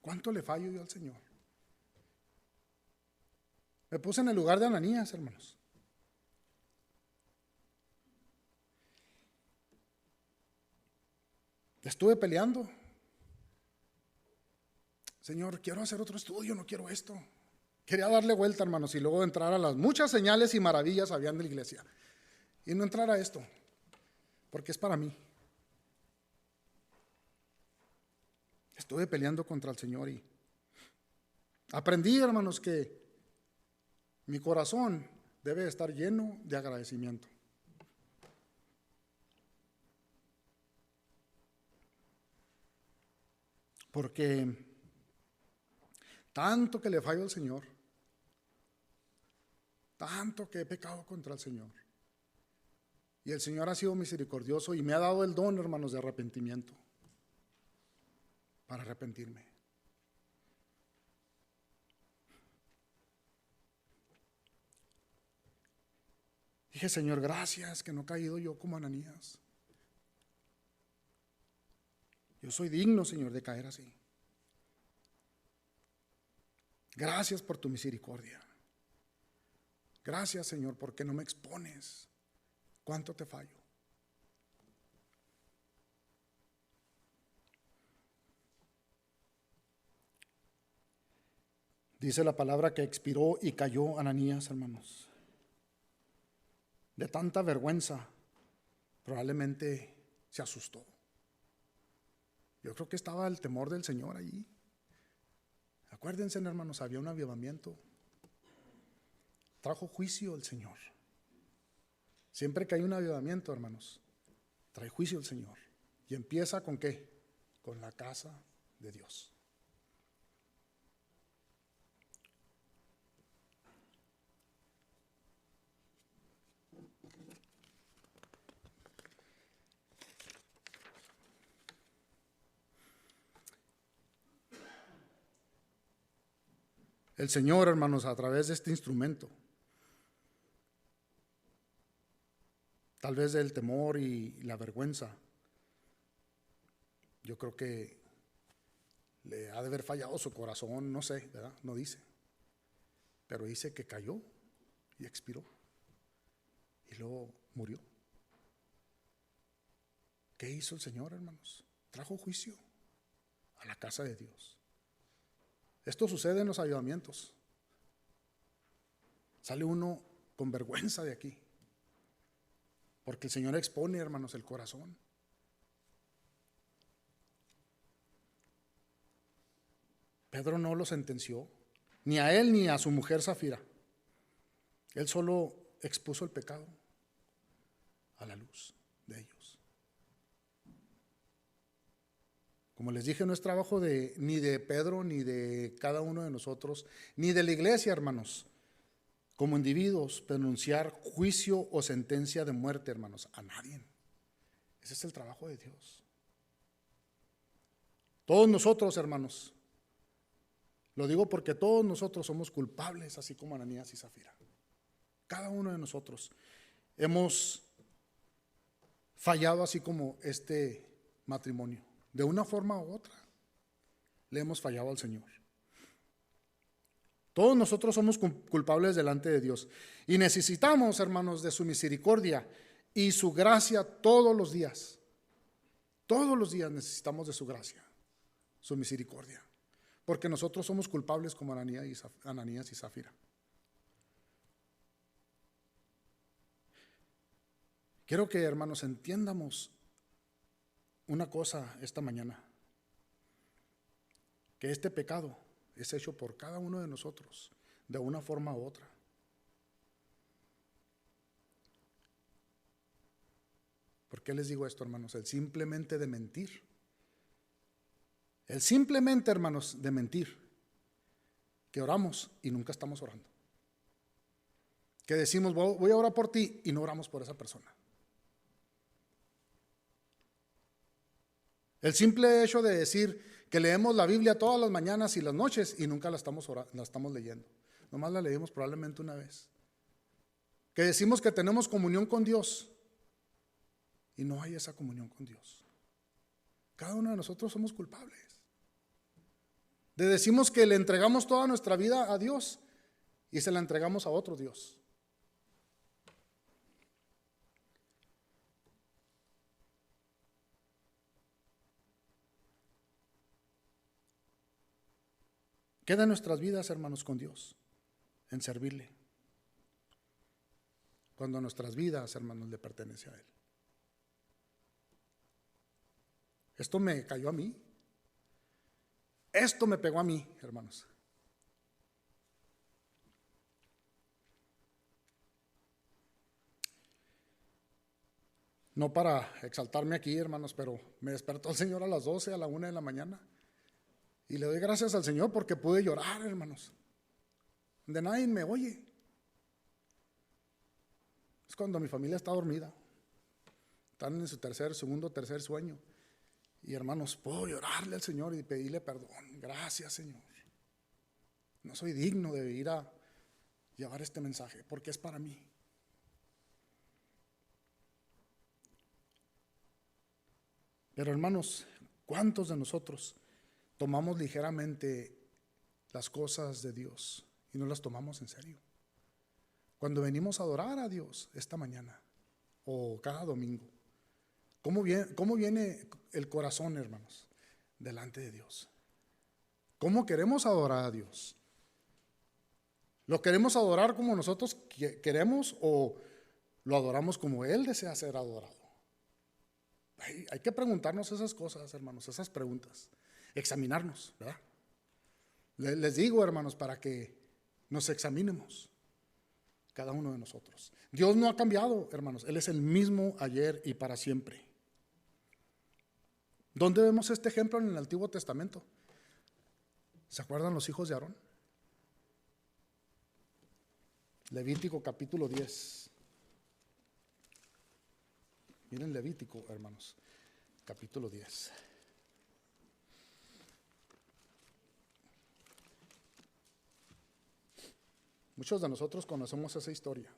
¿Cuánto le fallo yo al Señor? Me puse en el lugar de Ananías, hermanos. Estuve peleando. Señor, quiero hacer otro estudio, no quiero esto. Quería darle vuelta, hermanos, y luego entrar a las muchas señales y maravillas habían de la iglesia. Y no entrar a esto, porque es para mí. Estuve peleando contra el Señor y aprendí, hermanos, que mi corazón debe estar lleno de agradecimiento. Porque tanto que le fallo al Señor, tanto que he pecado contra el Señor, y el Señor ha sido misericordioso y me ha dado el don, hermanos, de arrepentimiento, para arrepentirme. Dije, Señor, gracias que no he caído yo como Ananías. Yo soy digno, Señor, de caer así. Gracias por tu misericordia. Gracias, Señor, porque no me expones cuánto te fallo. Dice la palabra que expiró y cayó Ananías, hermanos. De tanta vergüenza, probablemente se asustó. Yo creo que estaba el temor del Señor allí. Acuérdense, hermanos, había un avivamiento. Trajo juicio el Señor. Siempre que hay un avivamiento, hermanos, trae juicio el Señor. ¿Y empieza con qué? Con la casa de Dios. El Señor, hermanos, a través de este instrumento, tal vez del temor y la vergüenza, yo creo que le ha de haber fallado su corazón, no sé, ¿verdad? No dice. Pero dice que cayó y expiró. Y luego murió. ¿Qué hizo el Señor, hermanos? Trajo juicio a la casa de Dios. Esto sucede en los avivamientos. Sale uno con vergüenza de aquí. Porque el Señor expone, hermanos, el corazón. Pedro no lo sentenció, ni a él ni a su mujer Zafira. Él solo expuso el pecado a la luz de ellos. Como les dije, no es trabajo ni de Pedro, ni de cada uno de nosotros, ni de la iglesia, hermanos, como individuos, pronunciar juicio o sentencia de muerte, hermanos, a nadie. Ese es el trabajo de Dios. Todos nosotros, hermanos, lo digo porque todos nosotros somos culpables, así como Ananías y Zafira. Cada uno de nosotros hemos fallado, así como este matrimonio. De una forma u otra, le hemos fallado al Señor. Todos nosotros somos culpables delante de Dios y necesitamos, hermanos, de su misericordia y su gracia todos los días. Todos los días necesitamos de su gracia, su misericordia, porque nosotros somos culpables como Ananías y Zafira. Quiero que, hermanos, entiendamos una cosa esta mañana, que este pecado es hecho por cada uno de nosotros de una forma u otra. ¿Por qué les digo esto, hermanos? El simplemente de mentir. El simplemente, hermanos, de mentir. Que oramos y nunca estamos orando. Que decimos, voy a orar por ti y no oramos por esa persona. El simple hecho de decir que leemos la Biblia todas las mañanas y las noches y nunca la estamos leyendo. Nomás la leímos probablemente una vez. Que decimos que tenemos comunión con Dios y no hay esa comunión con Dios. Cada uno de nosotros somos culpables. Decimos que le entregamos toda nuestra vida a Dios y se la entregamos a otro Dios. Queda nuestras vidas, hermanos, con Dios, en servirle. Cuando nuestras vidas, hermanos, le pertenece a Él. Esto me cayó a mí. Esto me pegó a mí, hermanos. No para exaltarme aquí, hermanos, pero me despertó el Señor a las 12, a la 1 de la mañana. Y le doy gracias al Señor porque pude llorar, hermanos. De nadie me oye. Es cuando mi familia está dormida. Están en su segundo, tercer sueño. Y hermanos, puedo llorarle al Señor y pedirle perdón. Gracias, Señor. No soy digno de ir a llevar este mensaje porque es para mí. Pero hermanos, ¿cuántos de nosotros tomamos ligeramente las cosas de Dios y no las tomamos en serio? Cuando venimos a adorar a Dios esta mañana o cada domingo, ¿cómo viene el corazón, hermanos, delante de Dios? ¿Cómo queremos adorar a Dios? ¿Lo queremos adorar como nosotros queremos o lo adoramos como Él desea ser adorado? Hay que preguntarnos esas cosas, hermanos, esas preguntas. Examinarnos, ¿verdad? Les digo, hermanos, para que nos examinemos cada uno de nosotros. Dios no ha cambiado, hermanos. Él es el mismo ayer y para siempre. ¿Dónde vemos este ejemplo en el Antiguo Testamento? ¿Se acuerdan los hijos de Aarón? Levítico capítulo 10. Miren Levítico, hermanos, capítulo 10. Muchos de nosotros conocemos esa historia.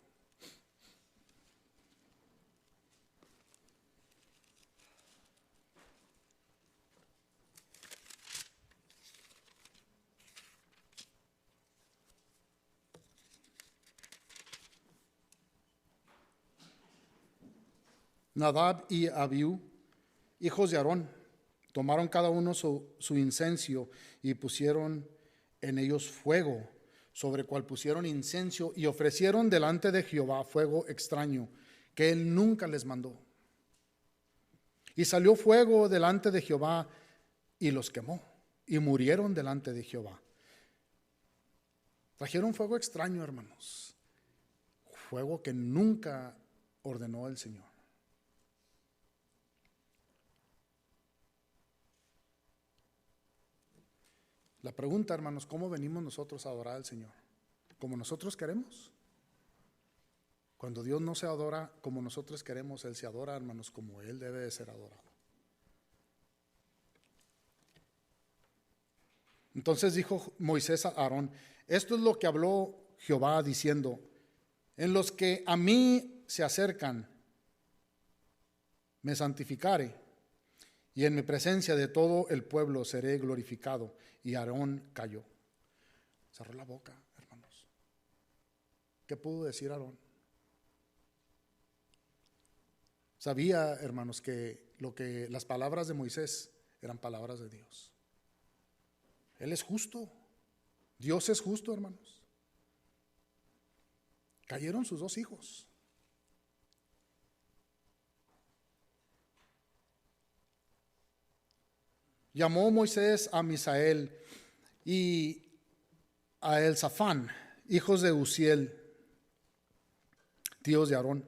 Nadab y Abiú, hijos de Aarón, tomaron cada uno su incienso y pusieron en ellos fuego, sobre el cual pusieron incienso y ofrecieron delante de Jehová fuego extraño, que él nunca les mandó. Y salió fuego delante de Jehová y los quemó, y murieron delante de Jehová. Trajeron fuego extraño, hermanos. fuego que nunca ordenó el Señor. La pregunta, hermanos, ¿cómo venimos nosotros a adorar al Señor? ¿Como nosotros queremos? Cuando Dios no se adora como nosotros queremos, Él se adora, hermanos, como Él debe de ser adorado. Entonces dijo Moisés a Aarón: esto es lo que habló Jehová diciendo: en los que a mí se acercan, me santificaré, y en mi presencia de todo el pueblo seré glorificado. Y Aarón calló. Cerró la boca, hermanos. ¿Qué pudo decir Aarón? Sabía, hermanos, que las palabras de Moisés eran palabras de Dios. Él es justo. Dios es justo, hermanos. Cayeron sus dos hijos. Llamó Moisés a Misael y a Elzafán, hijos de Uziel, tíos de Aarón,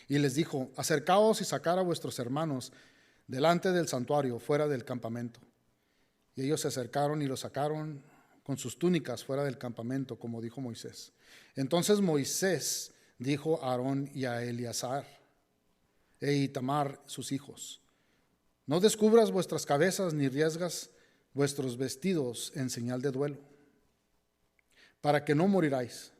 y les dijo: acercaos y sacad a vuestros hermanos delante del santuario, fuera del campamento. Y ellos se acercaron y los sacaron con sus túnicas fuera del campamento, como dijo Moisés. Entonces Moisés dijo a Aarón y a Eleazar e Itamar, sus hijos: no descubras vuestras cabezas ni riesgas vuestros vestidos en señal de duelo, para que no moriráis,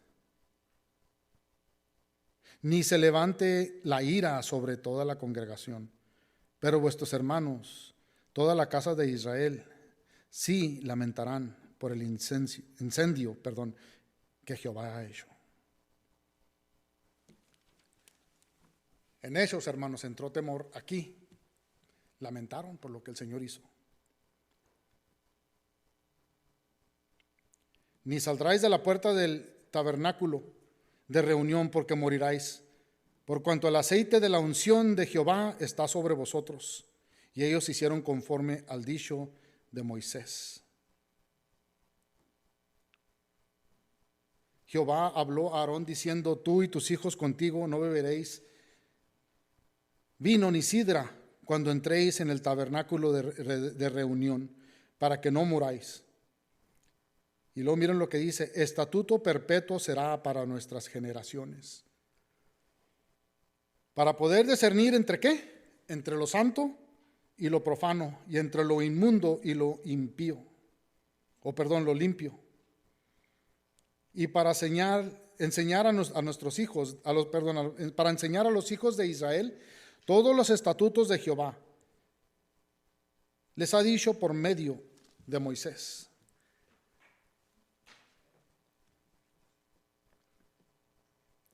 ni se levante la ira sobre toda la congregación. Pero vuestros hermanos, toda la casa de Israel, sí lamentarán por el incendio que Jehová ha hecho. En ellos, hermanos, entró temor. Aquí lamentaron por lo que el Señor hizo. Ni saldráis de la puerta del tabernáculo de reunión, porque moriráis, por cuanto el aceite de la unción de Jehová está sobre vosotros. Y ellos hicieron conforme al dicho de Moisés. Jehová habló a Aarón diciendo: tú y tus hijos contigo no beberéis vino ni sidra cuando entréis en el tabernáculo de reunión, para que no muráis. Y luego miren lo que dice: estatuto perpetuo será para nuestras generaciones, para poder discernir entre ¿qué? Entre lo santo y lo profano, y entre lo inmundo y lo impío, lo limpio. Y para enseñar a nuestros hijos, para enseñar a los hijos de Israel todos los estatutos de Jehová. Les ha dicho por medio de Moisés.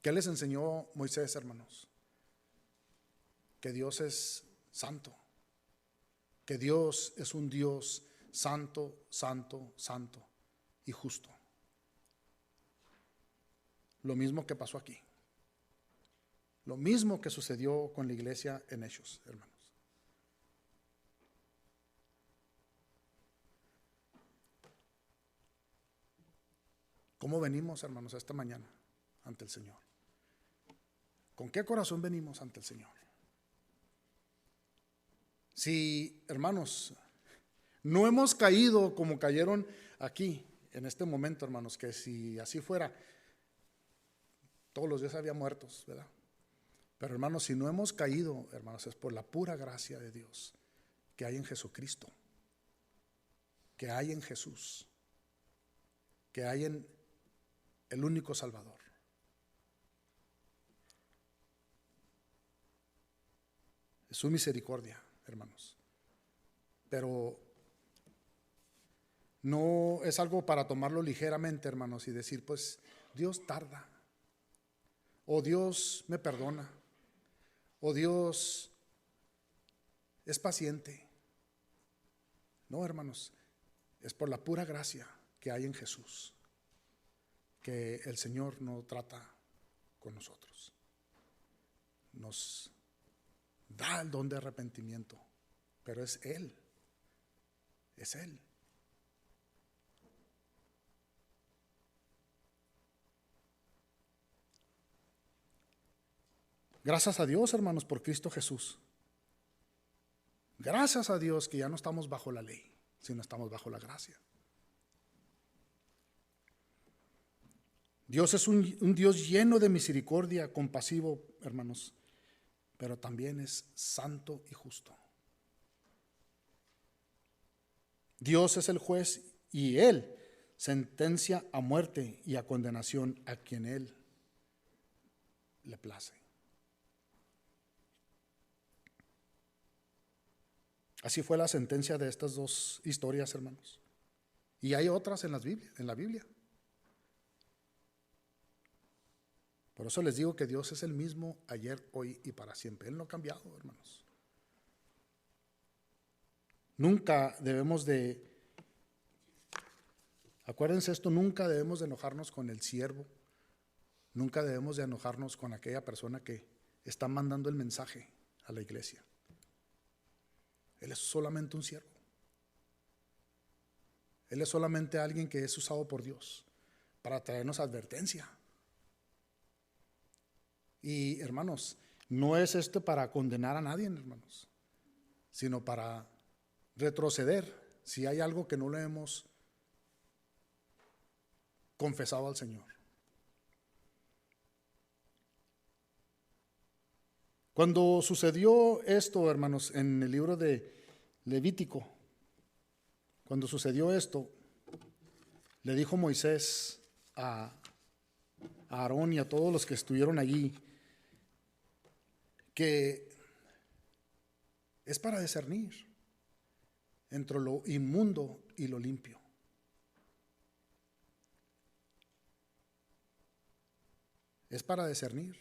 ¿Qué les enseñó Moisés, hermanos? Que Dios es santo, que Dios es un Dios santo, santo, santo y justo. Lo mismo que pasó aquí. Lo mismo que sucedió con la iglesia en Hechos, hermanos. ¿Cómo venimos, hermanos, esta mañana ante el Señor? ¿Con qué corazón venimos ante el Señor? Si, hermanos, no hemos caído como cayeron aquí, en este momento, hermanos, que si así fuera, todos los días había muertos, ¿verdad? Pero, hermanos, si no hemos caído, hermanos, es por la pura gracia de Dios que hay en Jesucristo, que hay en Jesús, que hay en el único Salvador. Es su misericordia, hermanos. Pero no es algo para tomarlo ligeramente, hermanos, y decir, pues, Dios tarda, o Dios me perdona, o Dios es paciente. No, hermanos, es por la pura gracia que hay en Jesús que el Señor no trata con nosotros. Nos da el don de arrepentimiento, pero es Él. Es Él. Gracias a Dios, hermanos, por Cristo Jesús. Gracias a Dios que ya no estamos bajo la ley, sino estamos bajo la gracia. Dios es un Dios lleno de misericordia, compasivo, hermanos, pero también es santo y justo. Dios es el juez y Él sentencia a muerte y a condenación a quien Él le place. Así fue la sentencia de estas dos historias, hermanos. Y hay otras en la Biblia. Por eso les digo que Dios es el mismo ayer, hoy y para siempre. Él no ha cambiado, hermanos. Nunca debemos de, acuérdense esto, nunca debemos de enojarnos con el siervo. Nunca debemos de enojarnos con aquella persona que está mandando el mensaje a la iglesia. Él es solamente un siervo. Él es solamente alguien que es usado por Dios para traernos advertencia. Y hermanos, no es esto para condenar a nadie, hermanos, sino para retroceder si hay algo que no le hemos confesado al Señor. Cuando sucedió esto, hermanos, en el libro de Levítico, cuando sucedió esto, le dijo Moisés a Aarón y a todos los que estuvieron allí que es para discernir entre lo inmundo y lo limpio. Es para discernir.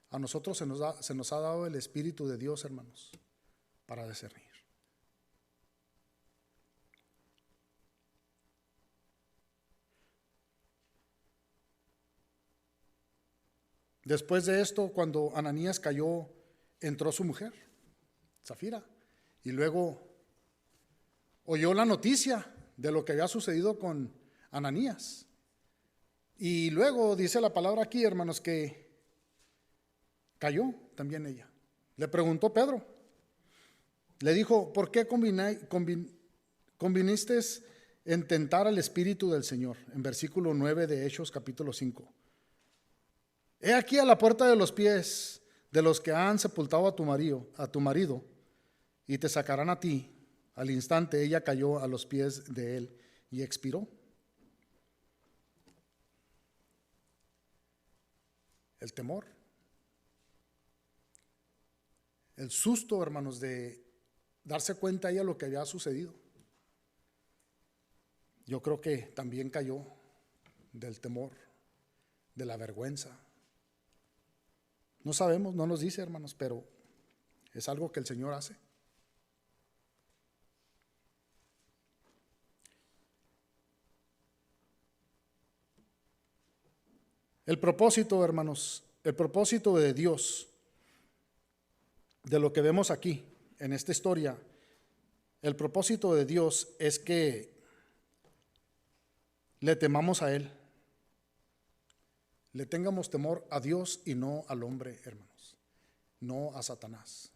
A nosotros se nos ha dado el Espíritu de Dios, hermanos, para discernir. Después de esto, cuando Ananías cayó, entró su mujer, Zafira, y luego oyó la noticia de lo que había sucedido con Ananías. Y luego dice la palabra aquí, hermanos, que cayó también ella. Le preguntó Pedro, le dijo, ¿por qué conviniste en tentar al Espíritu del Señor? En versículo 9 de Hechos capítulo 5. He aquí a la puerta de los pies de los que han sepultado a tu marido, y te sacarán a ti. Al instante ella cayó a los pies de él y expiró. El temor, el susto, hermanos, de darse cuenta ella lo que había sucedido. Yo creo que también cayó del temor, de la vergüenza. No sabemos, no nos dice, hermanos, pero es algo que el Señor hace. El propósito, hermanos, el propósito de Dios, de lo que vemos aquí en esta historia, el propósito de Dios es que le temamos a Él, le tengamos temor a Dios y no al hombre, hermanos, no a Satanás.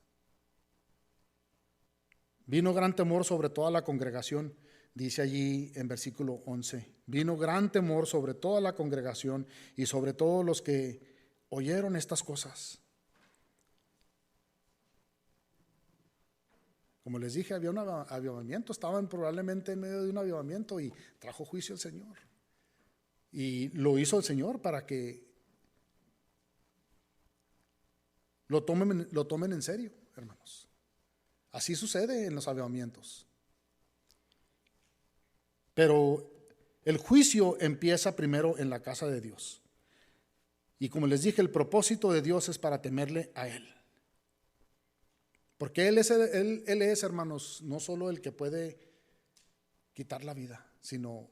Vino gran temor sobre toda la congregación, dice allí en versículo 11. Vino gran temor sobre toda la congregación y sobre todos los que oyeron estas cosas. Como les dije, había un avivamiento, estaban probablemente en medio de un avivamiento y trajo juicio el Señor. Y lo hizo el Señor para que lo tomen en serio, hermanos. Así sucede en los avivamientos. Pero el juicio empieza primero en la casa de Dios. Y como les dije, el propósito de Dios es para temerle a Él. Porque Él es, hermanos, no solo el que puede quitar la vida, sino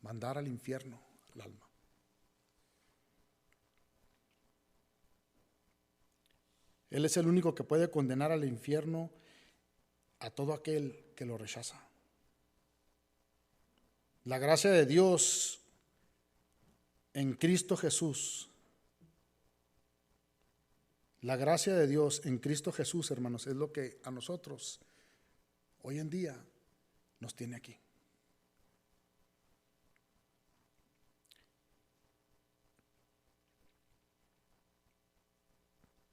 mandar al infierno al alma. Él es el único que puede condenar al infierno a todo aquel que lo rechaza. La gracia de Dios en Cristo Jesús, La gracia de Dios en Cristo Jesús, hermanos, es lo que a nosotros hoy en día nos tiene aquí.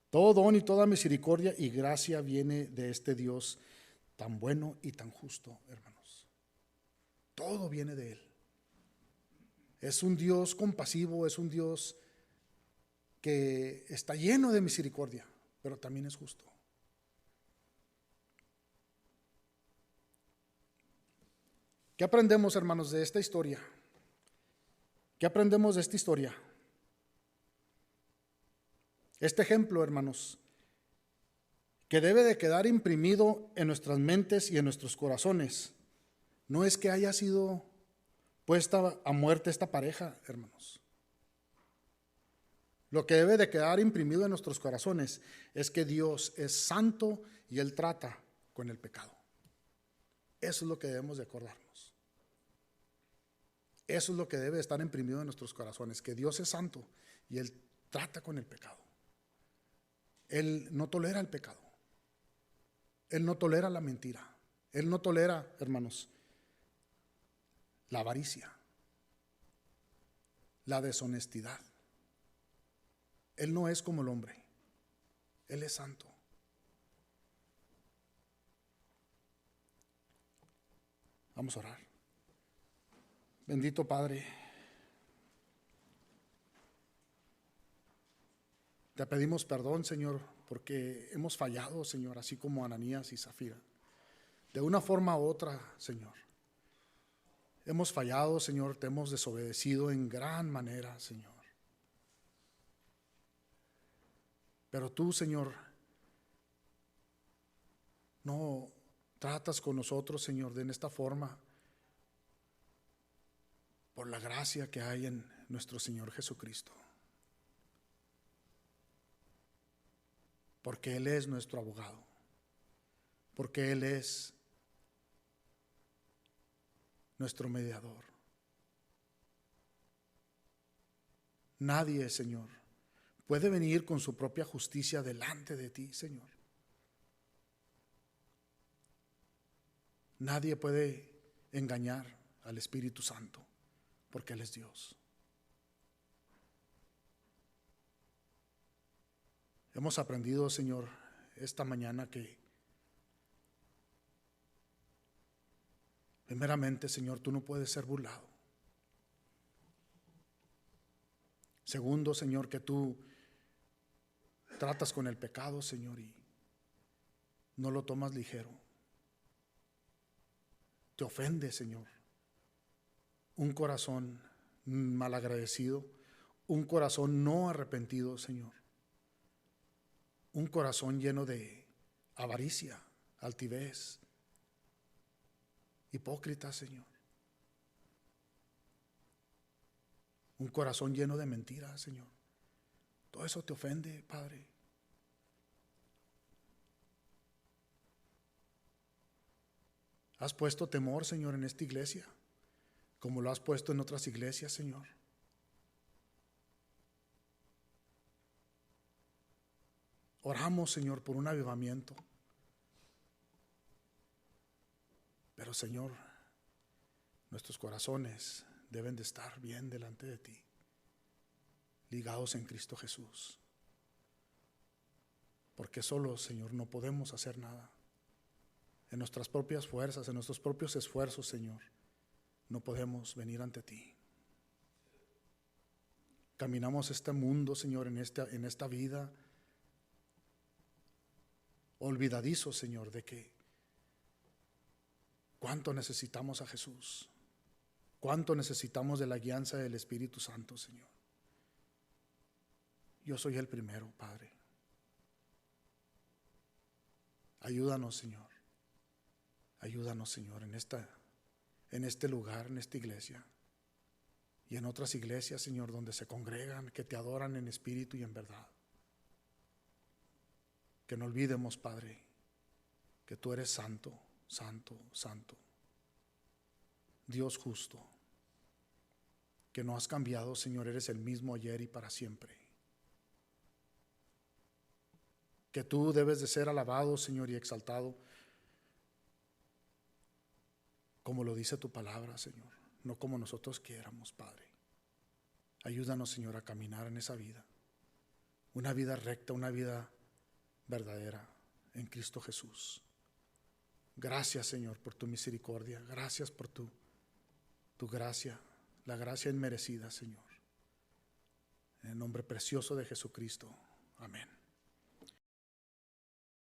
Todo don y toda misericordia y gracia viene de este Dios tan bueno y tan justo, hermanos. Todo viene de Él. Es un Dios compasivo, es un Dios que está lleno de misericordia, pero también es justo. ¿Qué aprendemos, hermanos, de esta historia? ¿Qué aprendemos de esta historia? Este ejemplo, hermanos, que debe de quedar imprimido en nuestras mentes y en nuestros corazones, no es que haya sido puesta a muerte esta pareja, hermanos. Lo que debe de quedar imprimido en nuestros corazones es que Dios es santo y Él trata con el pecado. Eso es lo que debemos de acordarnos. Eso es lo que debe de estar imprimido en nuestros corazones, que Dios es santo y Él trata con el pecado. Él no tolera el pecado. Él no tolera la mentira. Él no tolera, hermanos, la avaricia, la deshonestidad. Él no es como el hombre. Él es santo. Vamos a orar. Bendito Padre, te pedimos perdón, Señor, porque hemos fallado, Señor, así como Ananías y Zafira. De una forma u otra, Señor. Hemos fallado, Señor, te hemos desobedecido en gran manera, Señor. Pero tú, Señor, no tratas con nosotros, Señor, de esta forma, por la gracia que hay en nuestro Señor Jesucristo. Porque Él es nuestro abogado. Porque Él es nuestro mediador. Nadie, Señor, puede venir con su propia justicia delante de ti, Señor. Nadie puede engañar al Espíritu Santo, porque Él es Dios. Hemos aprendido, Señor, esta mañana que primeramente, Señor, tú no puedes ser burlado. Segundo, Señor, que tú tratas con el pecado, Señor, y no lo tomas ligero. Te ofende, Señor, un corazón malagradecido, un corazón no arrepentido, Señor. Un corazón lleno de avaricia, altivez, hipócrita, Señor. Un corazón lleno de mentiras, Señor. Todo eso te ofende, Padre. Has puesto temor, Señor, en esta iglesia, como lo has puesto en otras iglesias, Señor. Oramos, Señor, por un avivamiento. Pero, Señor, nuestros corazones deben de estar bien delante de ti, ligados en Cristo Jesús. Porque solo, Señor, no podemos hacer nada. En nuestras propias fuerzas, en nuestros propios esfuerzos, Señor, no podemos venir ante ti. Caminamos este mundo, Señor, en esta vida, olvidadizo, Señor, de que cuánto necesitamos a Jesús, cuánto necesitamos de la guianza del Espíritu Santo, Señor. Yo soy el primero, Padre. Ayúdanos, Señor. Ayúdanos, Señor, en este lugar, en esta iglesia y en otras iglesias, Señor, donde se congregan, que te adoran en espíritu y en verdad. Que no olvidemos, Padre, que tú eres santo, santo, santo. Dios justo. Que no has cambiado, Señor, eres el mismo ayer y para siempre. que tú debes de ser alabado, Señor, y exaltado, como lo dice tu palabra, Señor, no como nosotros quieramos, Padre. Ayúdanos, Señor, a caminar en esa vida, una vida recta, una vida verdadera en Cristo Jesús. Gracias, Señor, por tu misericordia. Gracias por tu gracia, la gracia inmerecida, Señor. En el nombre precioso de Jesucristo. Amén.